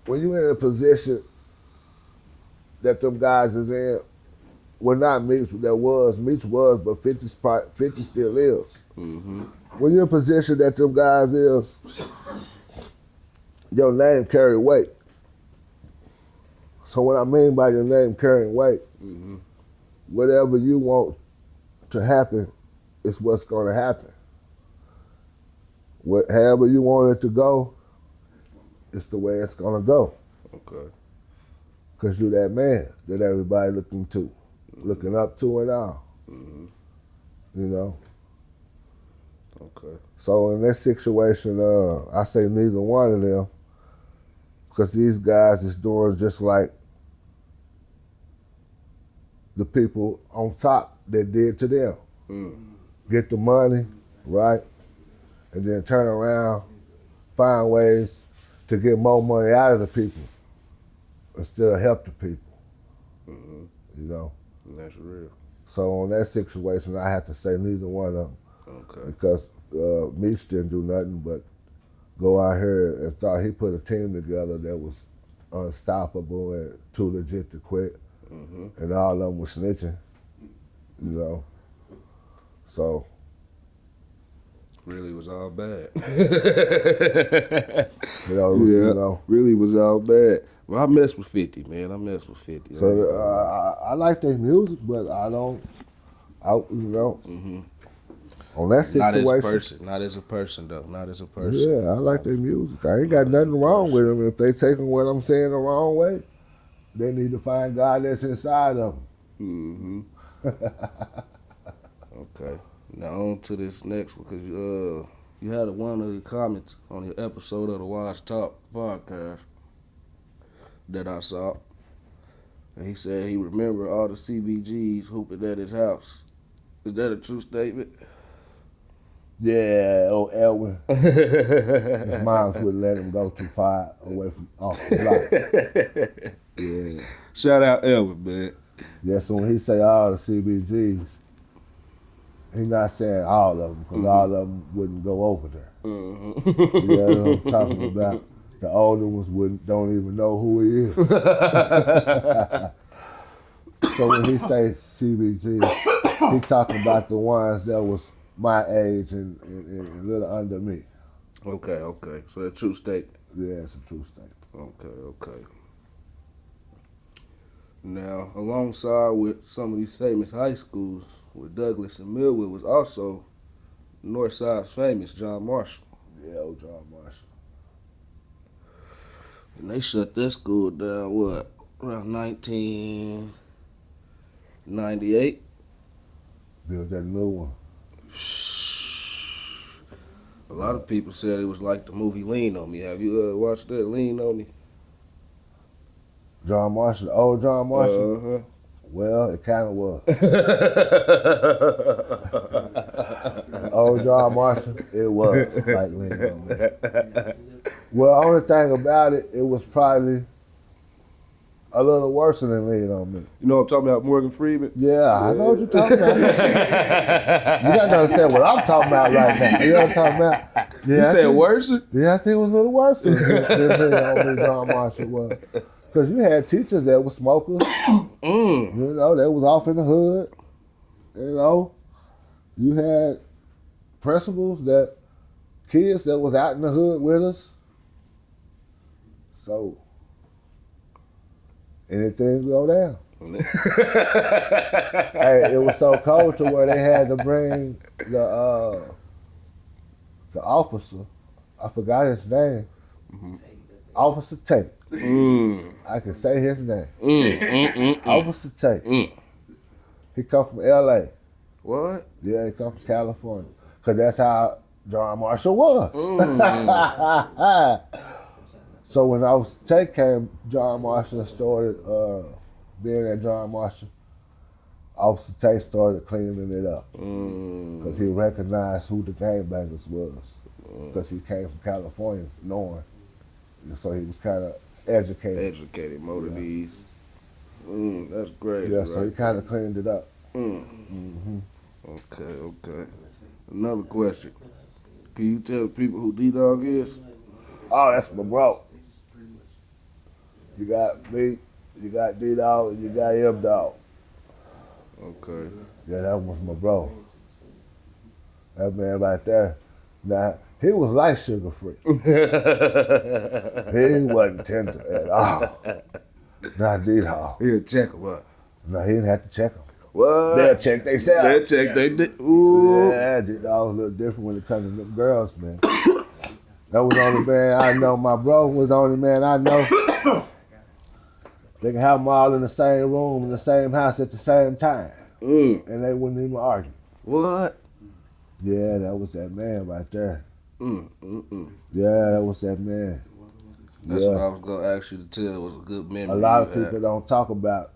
When you're in a position that them guys is in, well, not Meech, Meech was, but 50 still is. Mm-hmm. When you're in a position that them guys is, your name carry weight. So what I mean by your name carrying weight, whatever you want to happen is what's going to happen. However you want it to go, it's the way it's going to go. Okay. Because you're that man that everybody looking up to and all. You know? Okay. So in this situation, I say neither one of them, because these guys is doing just like the people on top that did to them. Get the money, right? And then turn around, find ways to get more money out of the people instead of help the people. You know? That's real. So on that situation, I have to say neither one of them. Okay. Because Meech didn't do nothing but go out here and thought he put a team together that was unstoppable and too legit to quit. And all of them were snitching, you know. So. Really was all bad. You know. Really was all bad. Well, I mess with 50, man. I mess with 50. So I like their music, but I don't, you know. On that situation. Not as a person, though. Not as a person. Yeah, I like their music. I ain't got nothing wrong with them. If they taking what I'm saying the wrong way, they need to find God that's inside of them. Okay. Now on to this next one, because you had one of the comments on your episode of the Wise Talk podcast that I saw. And he said he remembered all the CBGs hooping at his house. Is that a true statement? Yeah, old Elwin. His moms wouldn't let him go too far away from off the block. Yeah. Shout out Elvin, man. Yeah, so when he say all the CBGs, he not saying all of them, because all of them wouldn't go over there. Mm-hmm. You know what I'm talking about? The older ones don't even know who he is. So when he say CBG, he talking about the ones that was my age and a little under me. Okay. So a true state. Yeah, it's a true state. Okay. Now, alongside with some of these famous high schools, with Douglas and Millwood was also Northside's famous John Marshall. Yeah, old John Marshall. And they shut that school down, what, around 1998? Built that new one. A lot of people said it was like the movie Lean on Me. Have you watched that, Lean on Me? John Marshall, old John Marshall. Uh-huh. Well, it kind of was. Old John Marshall, it was like Lean on Me. Well, only thing about it, it was probably a little worse than Lean on Me. You know what I'm talking about, Morgan Freeman? Yeah, I know what you're talking about. You got to understand what I'm talking about right now. You know what I'm talking about? Yeah, You said worse? Yeah, I think it was a little worse than Lean on Me, John Marshall was. Because you had teachers that were smokers. You know, they was off in the hood. You know, you had principals kids that was out in the hood with us. So, anything go down. Hey, it was so cold to where they had to bring the officer. I forgot his name. Officer Tay. I can say his name. Officer Tay. He come from LA. What? Yeah, he come from California. Because that's how John Marshall was. So when Officer Tay came, John Marshall started being at John Marshall. Officer Tay started cleaning it up. Because he recognized who the gangbangers was. Because he came from California knowing. So he was kind of educated More to these. That's great. Yeah, right? so he kind of cleaned it up. Okay. Another question. Can you tell people who D-Dog is? Oh, that's my bro. You got me, you got D-Dog, and you got M-Dog. Okay. Yeah, that was my bro. That man right there. Now, he was like sugar free. He wasn't tender at all. Not D-Dog. He'll check him up. No, he didn't have to check them. What? They'll check themselves. They'll check they did. Ooh. Yeah, D-Dog was a little different when it comes to them girls, man. That was the only man I know. My bro was the only man I know. They can have them all in the same room, in the same house at the same time. And they wouldn't even argue. What? Yeah, that was that man right there. Yeah, that was that man. That's what I was going to ask you to tell. It was a good memory. A lot of people don't talk about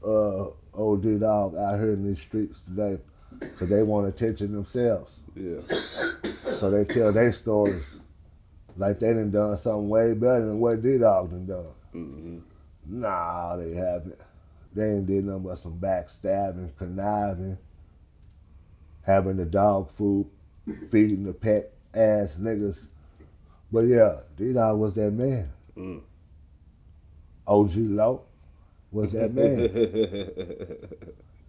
old D-Dog out here in these streets today because they want attention themselves. Yeah. So they tell their stories like they done something way better than what D-Dog done. Nah, they haven't. They ain't did nothing but some backstabbing, conniving, having the dog food, feeding the pet ass niggas. But yeah, D-Dog was that man. OG Low was that man.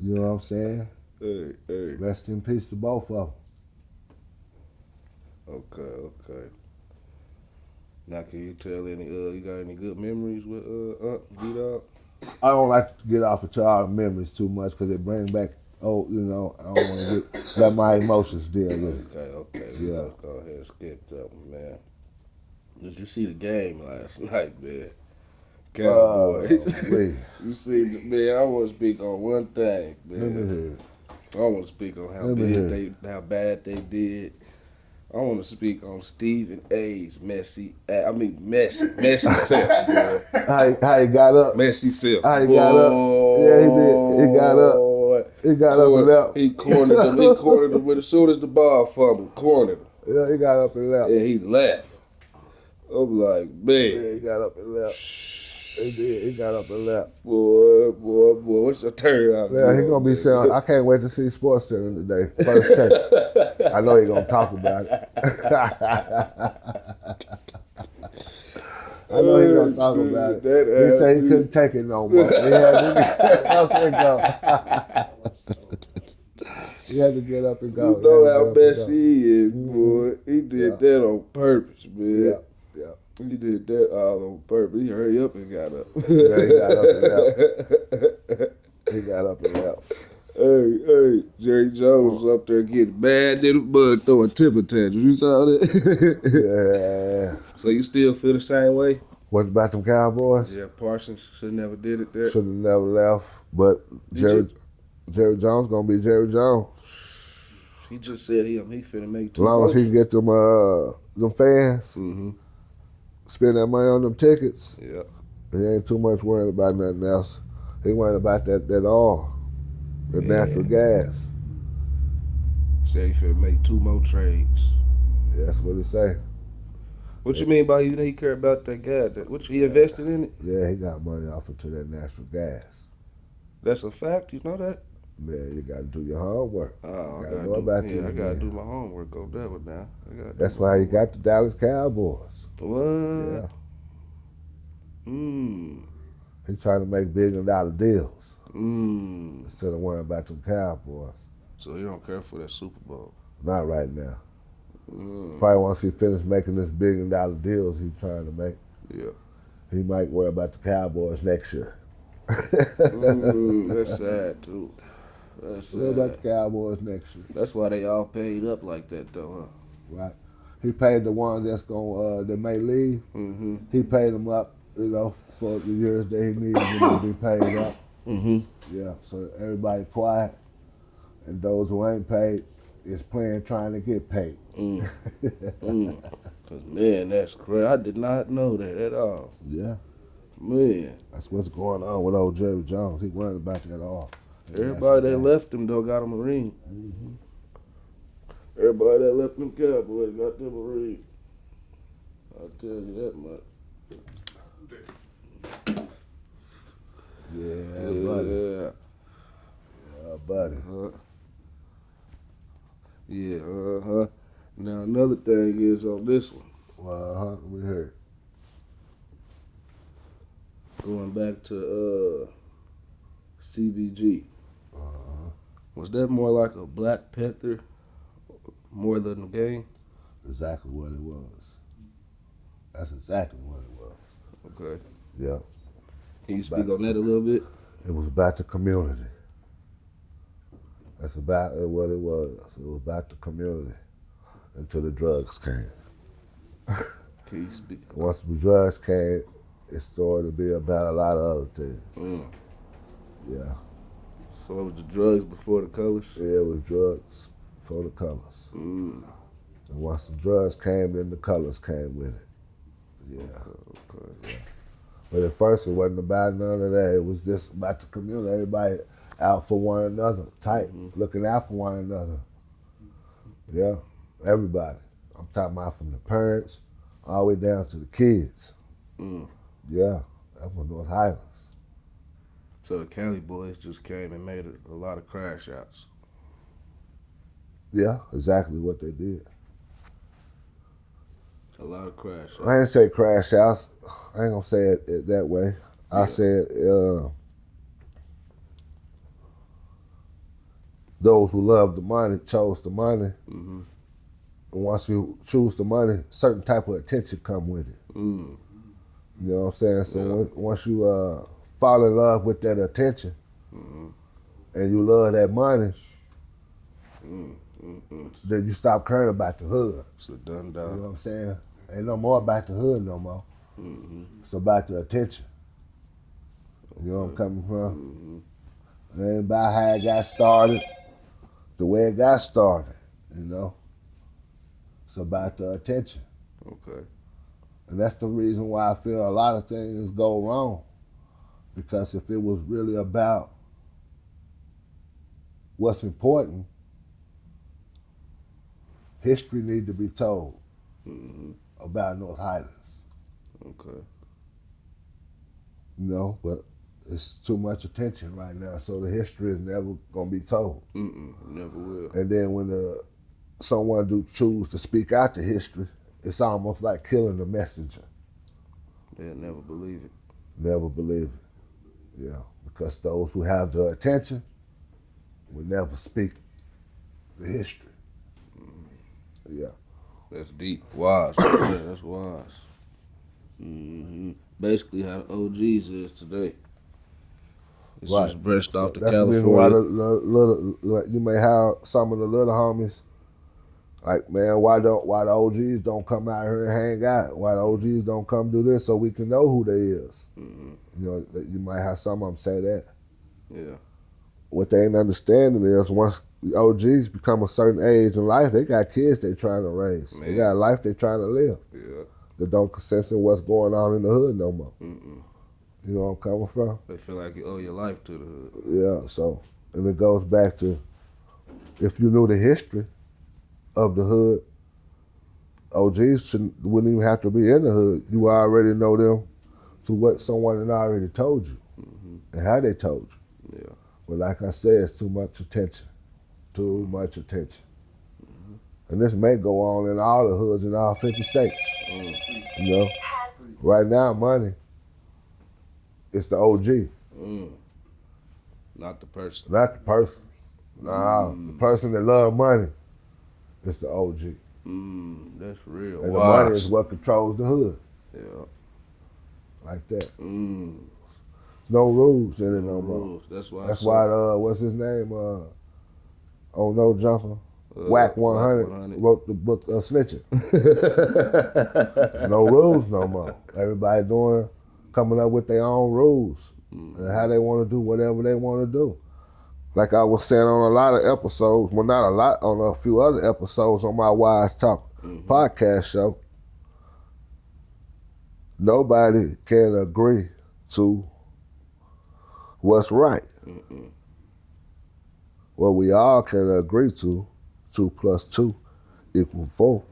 You know what I'm saying? Hey. Rest in peace to both of them. Okay. Now, can you tell you got any good memories with D-Dog? I don't like to get off into our memories too much because it brings back old, you know, I don't want to let my emotions deal with it. Okay. Yeah. Go ahead and skip that one, man. Did you see the game last night, man? Cowboys. You see, man, I want to speak on one thing, man. Let me hear it. I want to speak on how bad they did. I want to speak on Stephen A's messy self, bro. How he got up? Messy self. How he got up? Yeah, he did. He got up. He got up and left. He cornered him. He cornered him as soon as the ball fumbled. Cornered him. Yeah, he got up and left. And he left. I'm like, man. Yeah, he got up and left. He did. He got up and left. Boy, what's the turnout? Yeah, he gonna be saying, I can't wait to see Sports Center today. First take. I know he gonna talk about it. I know he gonna talk about it. He said he couldn't take it no more. He had to get up and go. He had to get up and go. You know how best he is, boy. He did that on purpose, man. Yeah. He did that all on purpose. He hurried up and got up. Yeah, he got up and left. He got up and left. Hey, Jerry Jones was up there getting mad in the mud, throwing temper tantrums. You saw that? Yeah. So you still feel the same way? What about them Cowboys? Yeah, Parsons should never did it there. Should have never left. But Jerry Jones gonna be Jerry Jones. He just said he finna make As long as he get them fans, spend that money on them tickets. Yeah. He ain't too much worried about nothing else. He worried about that oil, the natural gas. Said he finna make 2 more trades. Yeah, that's what he say. What you mean by he care about that gas? He invested in it? Yeah, he got money off into that natural gas. That's a fact. You know that? Man, you got to do your homework. Oh, I gotta do my homework on that one now. That's why you got the Dallas Cowboys. What? Yeah. He's trying to make $1 billion deals instead of worrying about them Cowboys. So he don't care for that Super Bowl? Not right now. Probably once he finishes making this $1 billion deals he's trying to make. Yeah. He might worry about the Cowboys next year. That's sad too. That's sad. Worry about the Cowboys next year. That's why they all paid up like that though, huh? Right. He paid the ones that may leave. He paid them up, for the years that he needs them to be paid up. Yeah. So everybody quiet, and those who ain't paid is trying to get paid. Cause man, that's crazy. I did not know that at all. Yeah. Man. That's what's going on with old Jerry Jones. He worried about that all. Everybody that left him though got him a ring. Everybody that left them Cowboys got them a ring. I'll tell you that much. Yeah, buddy. Yeah, buddy. Yeah, Now another thing is on this one. We heard. Going back to CBG. Was that more like a Black Panther more than a game? Exactly what it was. That's exactly what it was. Okay. Yeah. Can you speak on that a little bit? It was about the community. That's about what it was. It was about the community until the drugs came. Can you speak? Once the drugs came, it started to be about a lot of other things. Yeah. So it was the drugs before the colors? Yeah, it was drugs before the colors. And once the drugs came, then the colors came with it. Yeah. Okay. Yeah. But at first, it wasn't about none of that. It was just about the community. Everybody out for one another, tight, looking out for one another. Yeah, everybody. I'm talking about from the parents all the way down to the kids. Yeah, that was North Highlands. So the Cali boys just came and made a lot of crash outs. Yeah, exactly what they did. A lot of crash outs. I ain't say crash outs. I ain't gonna say it that way. I said those who love the money chose the money. And once you choose the money, certain type of attention come with it. You know what I'm saying? So once you fall in love with that attention and you love that money, then you stop caring about the hood. It's a done You know down. what I'm saying? Ain't no more about the hood no more. It's about the attention. You know where I'm coming from? It ain't about how it got started, the way it got started, you know? It's about the attention. Okay. And that's the reason why I feel a lot of things go wrong. Because if it was really about what's important, history need to be told about North Highlands. Okay. You know, but it's too much attention right now, so the history is never gonna be told. Never will. And then when someone do choose to speak out to history, it's almost like killing the messenger. They'll never believe it. Never believe it. Yeah, because those who have the attention will never speak the history. Yeah. That's deep. Wise. Yeah, that's wise. Basically how the OGs is today. It's Right. just brushed off to That's the reason why California. you may have some of the little homies, like, man, why the OGs don't come out here and hang out? Why the OGs don't come do this so we can know who they is? You know, you might have some of them say that. Yeah. What they ain't understanding is once the OGs become a certain age in life, they got kids they trying to raise. Man. They got a life they trying to live. Yeah. They don't consent in what's going on in the hood no more. You know where I'm coming from? They feel like you owe your life to the hood. Yeah, so, and it goes back to, if you knew the history of the hood, OGs wouldn't even have to be in the hood. You already know them to what someone had already told you and how they told you. Yeah. But like I said, it's too much attention. Too much attention. And this may go on in all the hoods in all 50 states. You know? Right now, money, it's the OG. Not the person. Not the person. Nah, the person that love money, it's the OG. That's real. And the money is what controls the hood. Yeah. Like that. No rules in it no more. Rules. That's why. That's why, what's his name? Oh No Jumper. Whack 100 wrote the book Snitching. There's no rules no more. Everybody coming up with their own rules and how they want to do whatever they want to do. Like I was saying on a lot of episodes, well, not a lot, on a few other episodes on my Wise Talk podcast show, nobody can agree to what's right. What we all can agree to, 2 + 2 = 4.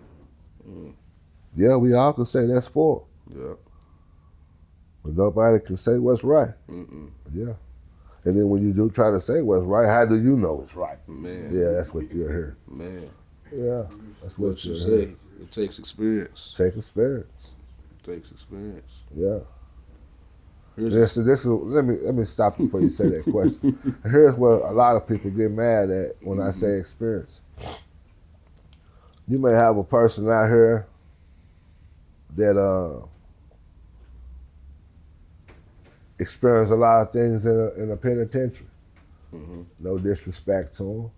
Yeah, we all can say that's 4. Yeah. But nobody can say what's right. Yeah. And then when you do try to say what's right, how do you know it's right? Man. Yeah, that's what you'll hear. Man. Yeah, that's what you you'll say. hear. It takes experience. Take experience. It takes experience. Yeah. Let me stop you before you say that question. Here's what a lot of people get mad at when I say experience. You may have a person out here that experienced a lot of things in a penitentiary. No disrespect to them,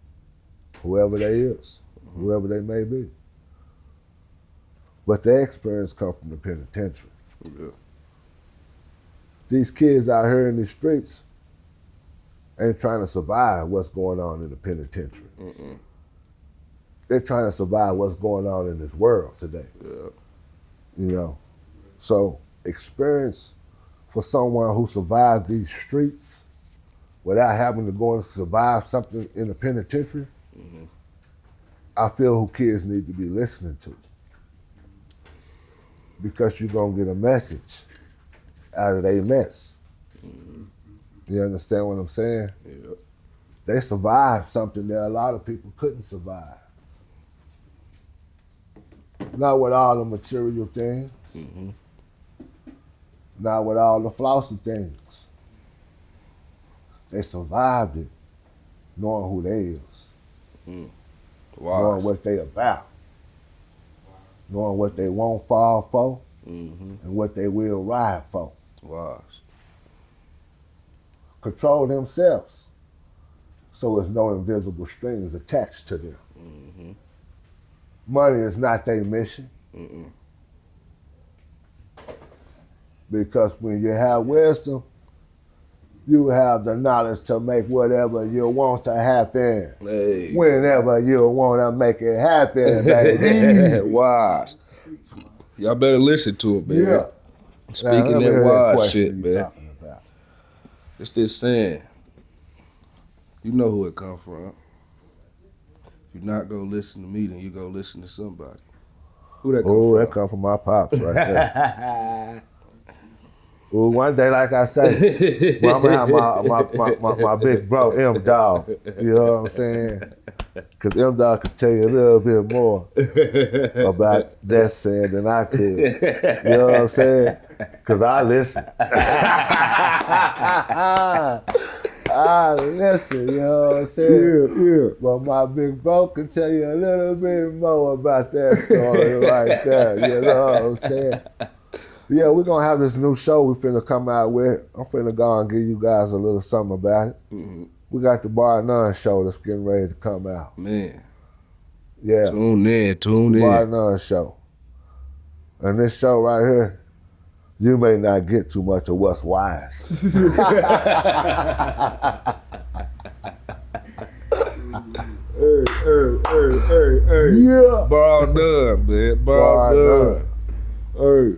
whoever they is, whoever they may be. But their experience come from the penitentiary. Yeah. These kids out here in the streets ain't trying to survive what's going on in the penitentiary. They're trying to survive what's going on in this world today. Yeah. You know, so experience for someone who survived these streets without having to go and survive something in the penitentiary, I feel who kids need to be listening to. Because you're gonna get a message out of their mess. You understand what I'm saying? Yeah. They survived something that a lot of people couldn't survive. Not with all the material things. Not with all the flossy things. They survived it knowing who they is. Knowing what they about. Knowing what they won't fall for and what they will ride for. Wise. Control themselves so there's no invisible strings attached to them. Money is not their mission. Because when you have wisdom, you have the knowledge to make whatever you want to happen. Hey. Whenever you want to make it happen, baby. Wise. Y'all better listen to it, man. Yeah. Speaking that wise shit, man. It's this saying. You know who it come from. If you're not gonna listen to me, then you go listen to somebody. Who that come Oh, from? that come from my pops right there. Well, one day, like I say, well, I'm gonna have my big bro, M Dog. You know what I'm saying? Because M Dog could tell you a little bit more about that saying than I could. You know what I'm saying? Because I listen. I listen, you know what I'm saying? Yeah. But my big bro can tell you a little bit more about that story right there. You know what I'm saying? Yeah, we're gonna have this new show we finna come out with. I'm finna go and give you guys a little something about it. Mm-hmm. We got the Bar None show that's getting ready to come out. Man. Yeah. Tune in. It's the Bar None show. And this show right here, you may not get too much of what's wise. Hey. Yeah. Bar done, man. Bar done. Hey.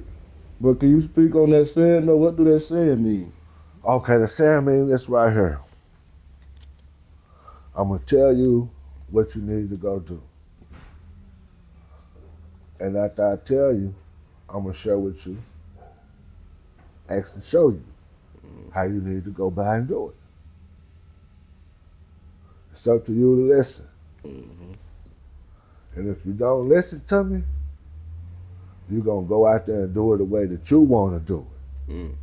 But can you speak on that saying though? What do that saying mean? Okay, the saying means this right here. I'm gonna tell you what you need to go do. And after I tell you, I'm gonna share with you, actually show you how you need to go by and do it. It's up to you to listen. Mm-hmm. And if you don't listen to me, you're gonna go out there and do it the way that you wanna do it. Mm.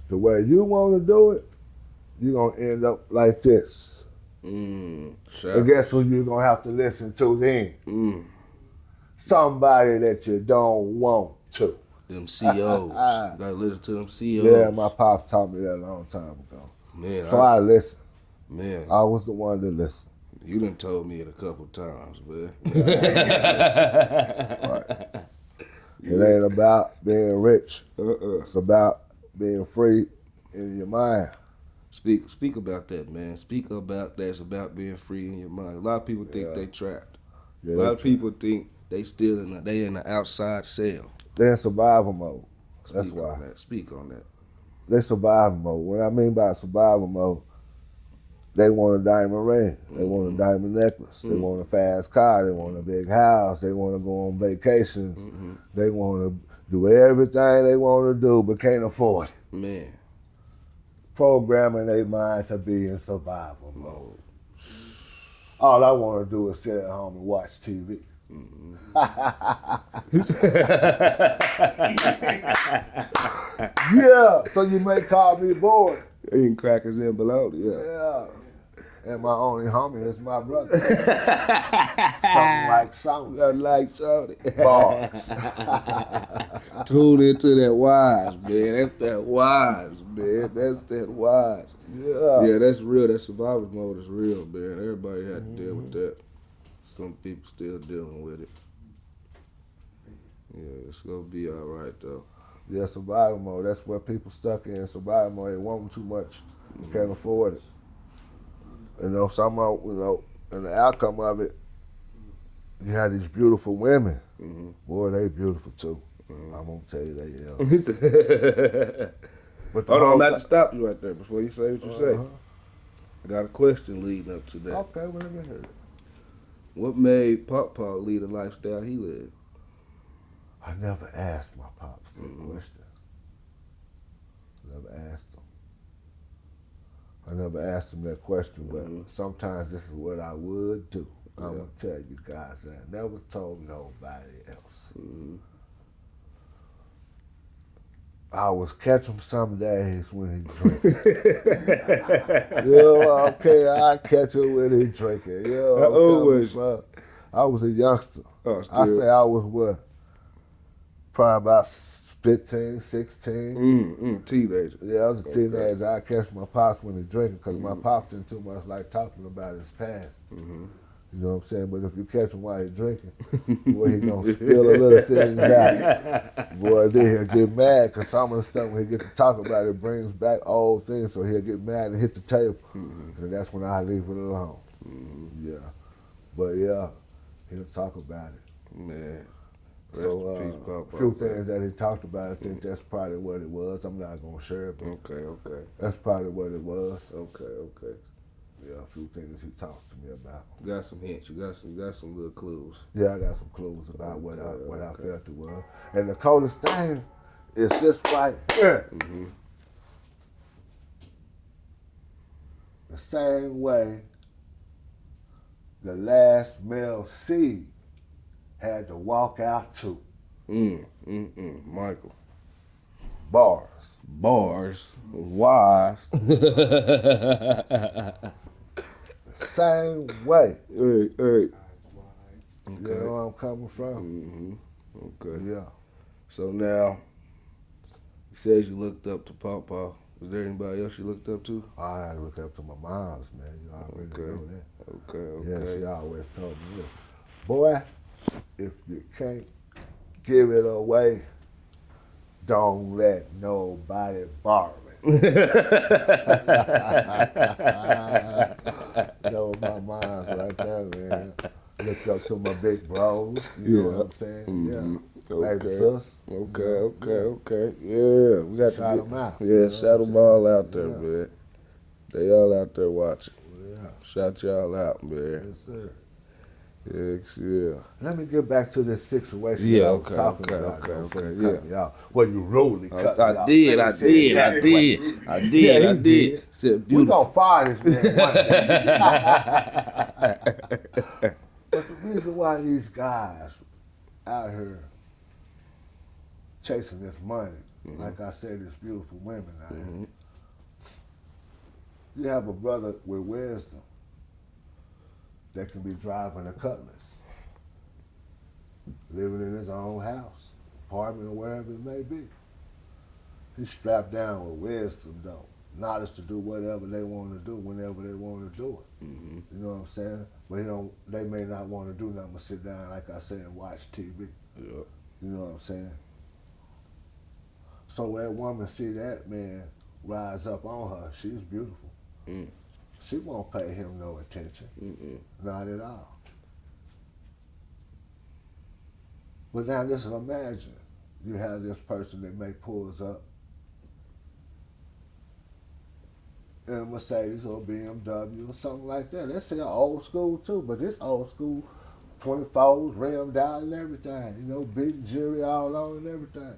The way you wanna do it, you're gonna end up like this. And guess who you're gonna have to listen to then? Somebody that you don't want to. Them COs. Gotta listen to them COs. Yeah, my pop taught me that a long time ago. Man, so I listen. Man. I was the one that listened. You done told me it a couple times, man. Right. It ain't about being rich. It's about being free in your mind. Speak about that, man. Speak about that. It's about being free in your mind. A lot of people think they trapped. Yeah, a lot of people think they still in the outside cell. They're in survival mode. That's why. Speak on that. They're survival mode. What I mean by survival mode, they want a diamond ring. They want a diamond necklace. They want a fast car. They want a big house. They want to go on vacations. They want to do everything they want to do but can't afford it. Man. Programming their mind to be in survival mode. All I want to do is sit at home and watch TV. Yeah, so you may call me bored. Eating crackers and bologna, Yeah. And my only homie is my brother. Something like something. Nothing like something. Bars. Tune into that wise, man. That's that wise, man. That's that wise. Yeah, that's real. That survival mode is real, man. Everybody had to deal with that. Some people still dealing with it. Yeah, it's gonna be all right though. Yeah, survival mode. That's what people stuck in survival mode. They want too much. They can't afford it. And the outcome of it, you had these beautiful women. Boy, they beautiful too. I'm gonna tell you that. But hold on, I'm about to stop you right there before you say what you say. I got a question leading up to that. Okay, well, let me hear it. What made Pop lead the lifestyle he lived? I never asked my pops that question. Never asked him. I never asked him that question, but sometimes this is what I would do. I'm going to tell you guys that I never told nobody else. I was catch him some days when he drinking. Okay, I catch him when he drinking. How old was you? I was a youngster. Oh, I say I was what? Probably about 15, 16. Teenager. Yeah, I was a teenager. I catch my pops when he drinking because my pops didn't too much like talking about his past. You know what I'm saying? But if you catch him while he's drinking, boy, he gonna spill a little things out. Boy, then he'll get mad because some of the stuff when he get to talk about it brings back old things, so he'll get mad and hit the table. And that's when I leave it alone. Yeah. But yeah, he'll talk about it. Man. So a few things that he talked about, I think that's probably what it was. I'm not gonna share it, but okay. that's probably what it was. Okay. Yeah, a few things he talks to me about. Got some hints. You got some little clues. Yeah, I got some clues about what I Okay. felt it was. And the coldest thing is just right here. Mm-hmm. The same way the last male seed had to walk out to. Michael. Bars. Bars. Wise. Same way. Hey. You know where I'm coming from? Mm-hmm. Okay. Yeah. So now, you said you looked up to Pawpaw. Was there anybody else you looked up to? I had to look up to my moms, man. You already know that. Okay. Yeah, she always told me, look, boy, if you can't give it away, don't let nobody borrow it. That was my mom's right there, man. Looked up to my big bros, you know what I'm saying? Mm-hmm. Yeah. Okay. Baby sis. Okay. Yeah, we got Shout to them out. Yeah, You know shout what I'm them all saying? out there, Yeah. man. They all out there watching. Yeah. Shout y'all out, man. Yes, sir. Yeah. Let me get back to this situation Yeah, that I was okay, talking okay, about. okay, though, before okay, you cut yeah. me off. Well, you rudely cut me off. I did. Said We beautiful. gonna fire this man one day. But the reason why these guys out here chasing this money, like I said, these beautiful women out here. You have a brother with wisdom that can be driving a Cutlass, living in his own house, apartment, or wherever it may be. He's strapped down with wisdom, though. Knowledge to do whatever they want to do whenever they want to do it. You know what I'm saying? But they may not want to do nothing but sit down, like I said, and watch TV. Yeah. You know what I'm saying? So when that woman see that man rise up on her, she's beautiful. She won't pay him no attention. Not at all. But now just imagine you have this person that may pulls up in a Mercedes or BMW or something like that. Let's say old school too, but this old school 24s, rimmed out and everything. You know, big jury all on and everything.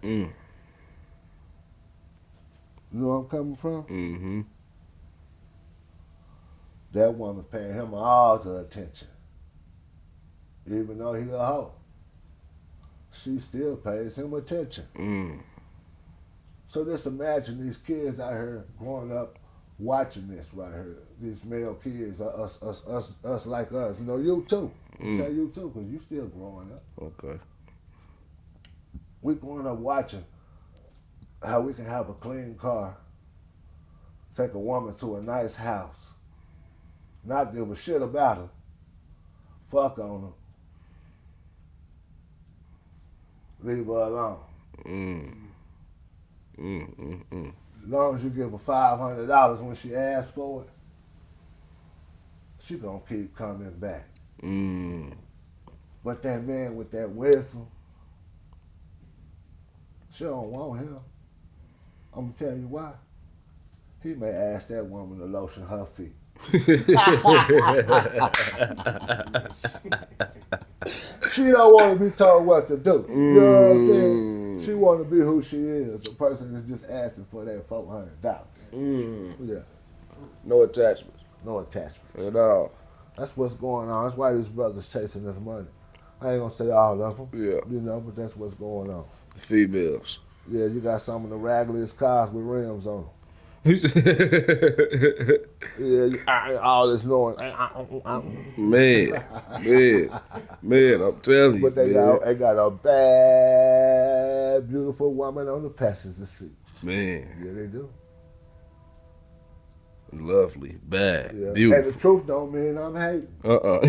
You know where I'm coming from? Mm-hmm. That woman paying him all the attention. Even though he a hoe. She still pays him attention. So just imagine these kids out here growing up watching this right here. These male kids, us like us. You know, you too. Say you too, because you still growing up. Okay. We growing up watching how we can have a clean car, take a woman to a nice house, not give a shit about her, fuck on her, leave her alone. As long as you give her $500 when she asks for it, she gonna keep coming back. But that man with that wisdom, she don't want him. I'm gonna tell you why. He may ask that woman to lotion her feet. She don't want to be told what to do. You know what I'm saying? She want to be who she is. The person is just asking for that $400. Yeah. No attachments. No attachment at all. That's what's going on. That's why these brothers chasing this money. I ain't gonna say all of them. Yeah. You know, but that's what's going on. The females. Yeah, you got some of the raggediest cars with rims on them. Yeah, all this noise. Man, I'm telling you. But they got a bad, beautiful woman on the passenger seat. Man. Yeah, they do. Lovely, bad, Yeah. beautiful. And the truth don't mean I'm hating. No, I'm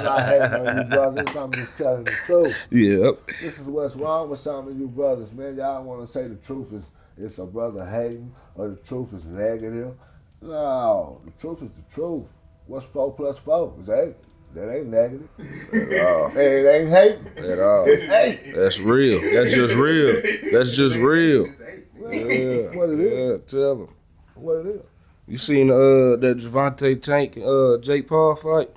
not hating on you brothers. I'm just telling the truth. Yep. This is what's wrong with some of you brothers, man. Y'all want to say the truth is it's a brother hating or the truth is negative. No, the truth is the truth. What's 4 plus 4? It's 8. That ain't negative. At all. And it ain't hating. At all. It's 8. That's real. That's just real. That's just real. Well, Yeah. what it is. Yeah, tell them. What it is. You seen that Javante Tank Jake Paul fight?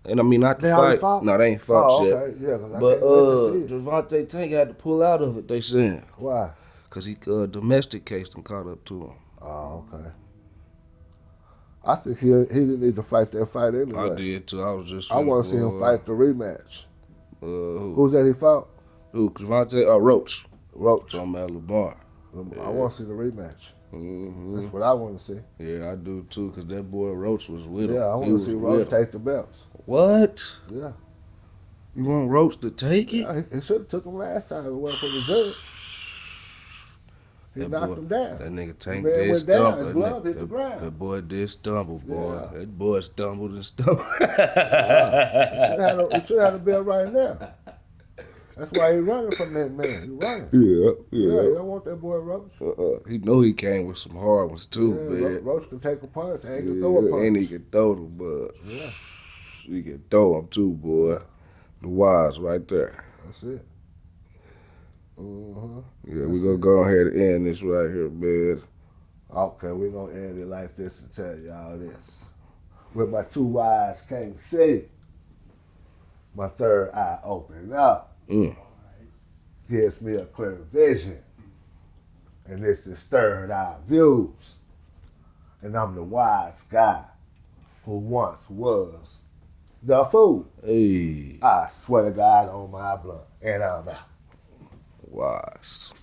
And I mean not the They already fight. fought? No, they ain't fought Oh, yet. okay. Yeah, because I But can't wait to see it. Javante Tank had to pull out of it. They saying Why? because he domestic case and caught up to him. Oh, okay. I think he didn't need to fight that fight anyway. I did too. I was just. I want to see him fight the rematch. Who? Who's that he fought? Who? Javante? Roach. Roach. From Lamar. I want to see the rematch. Mm-hmm. That's what I want to see. Yeah, I do too, because that boy Roach was with him. Yeah, I want to see Roach take the belts. What? Yeah. You want Roach to take it? Yeah, he should have took him last time. It wasn't for the judge. He knocked him down. That nigga Tank Man did went down. stumble. His glove hit the ground. That boy did stumble, boy. Yeah. That boy stumbled and stumbled. He should have the belt right now. That's why he running from that man. He running. Yeah. Yeah, you don't want that boy Roach. He know he came with some hard ones too, man. Roach can take a punch and he can throw a punch. And he can throw them, but Yeah, he can throw them too, boy. The wise right there. that's it. Uh-huh. Yeah, we're gonna go ahead and end this right here, man. Okay, we're going to end it like this and tell y'all this. With my two eyes can't see, my third eye opening up. Gives me a clear vision. And this is Third Eye Views. And I'm the wise guy who once was the fool. Hey, I swear to God on my blood. And I'm out. wise.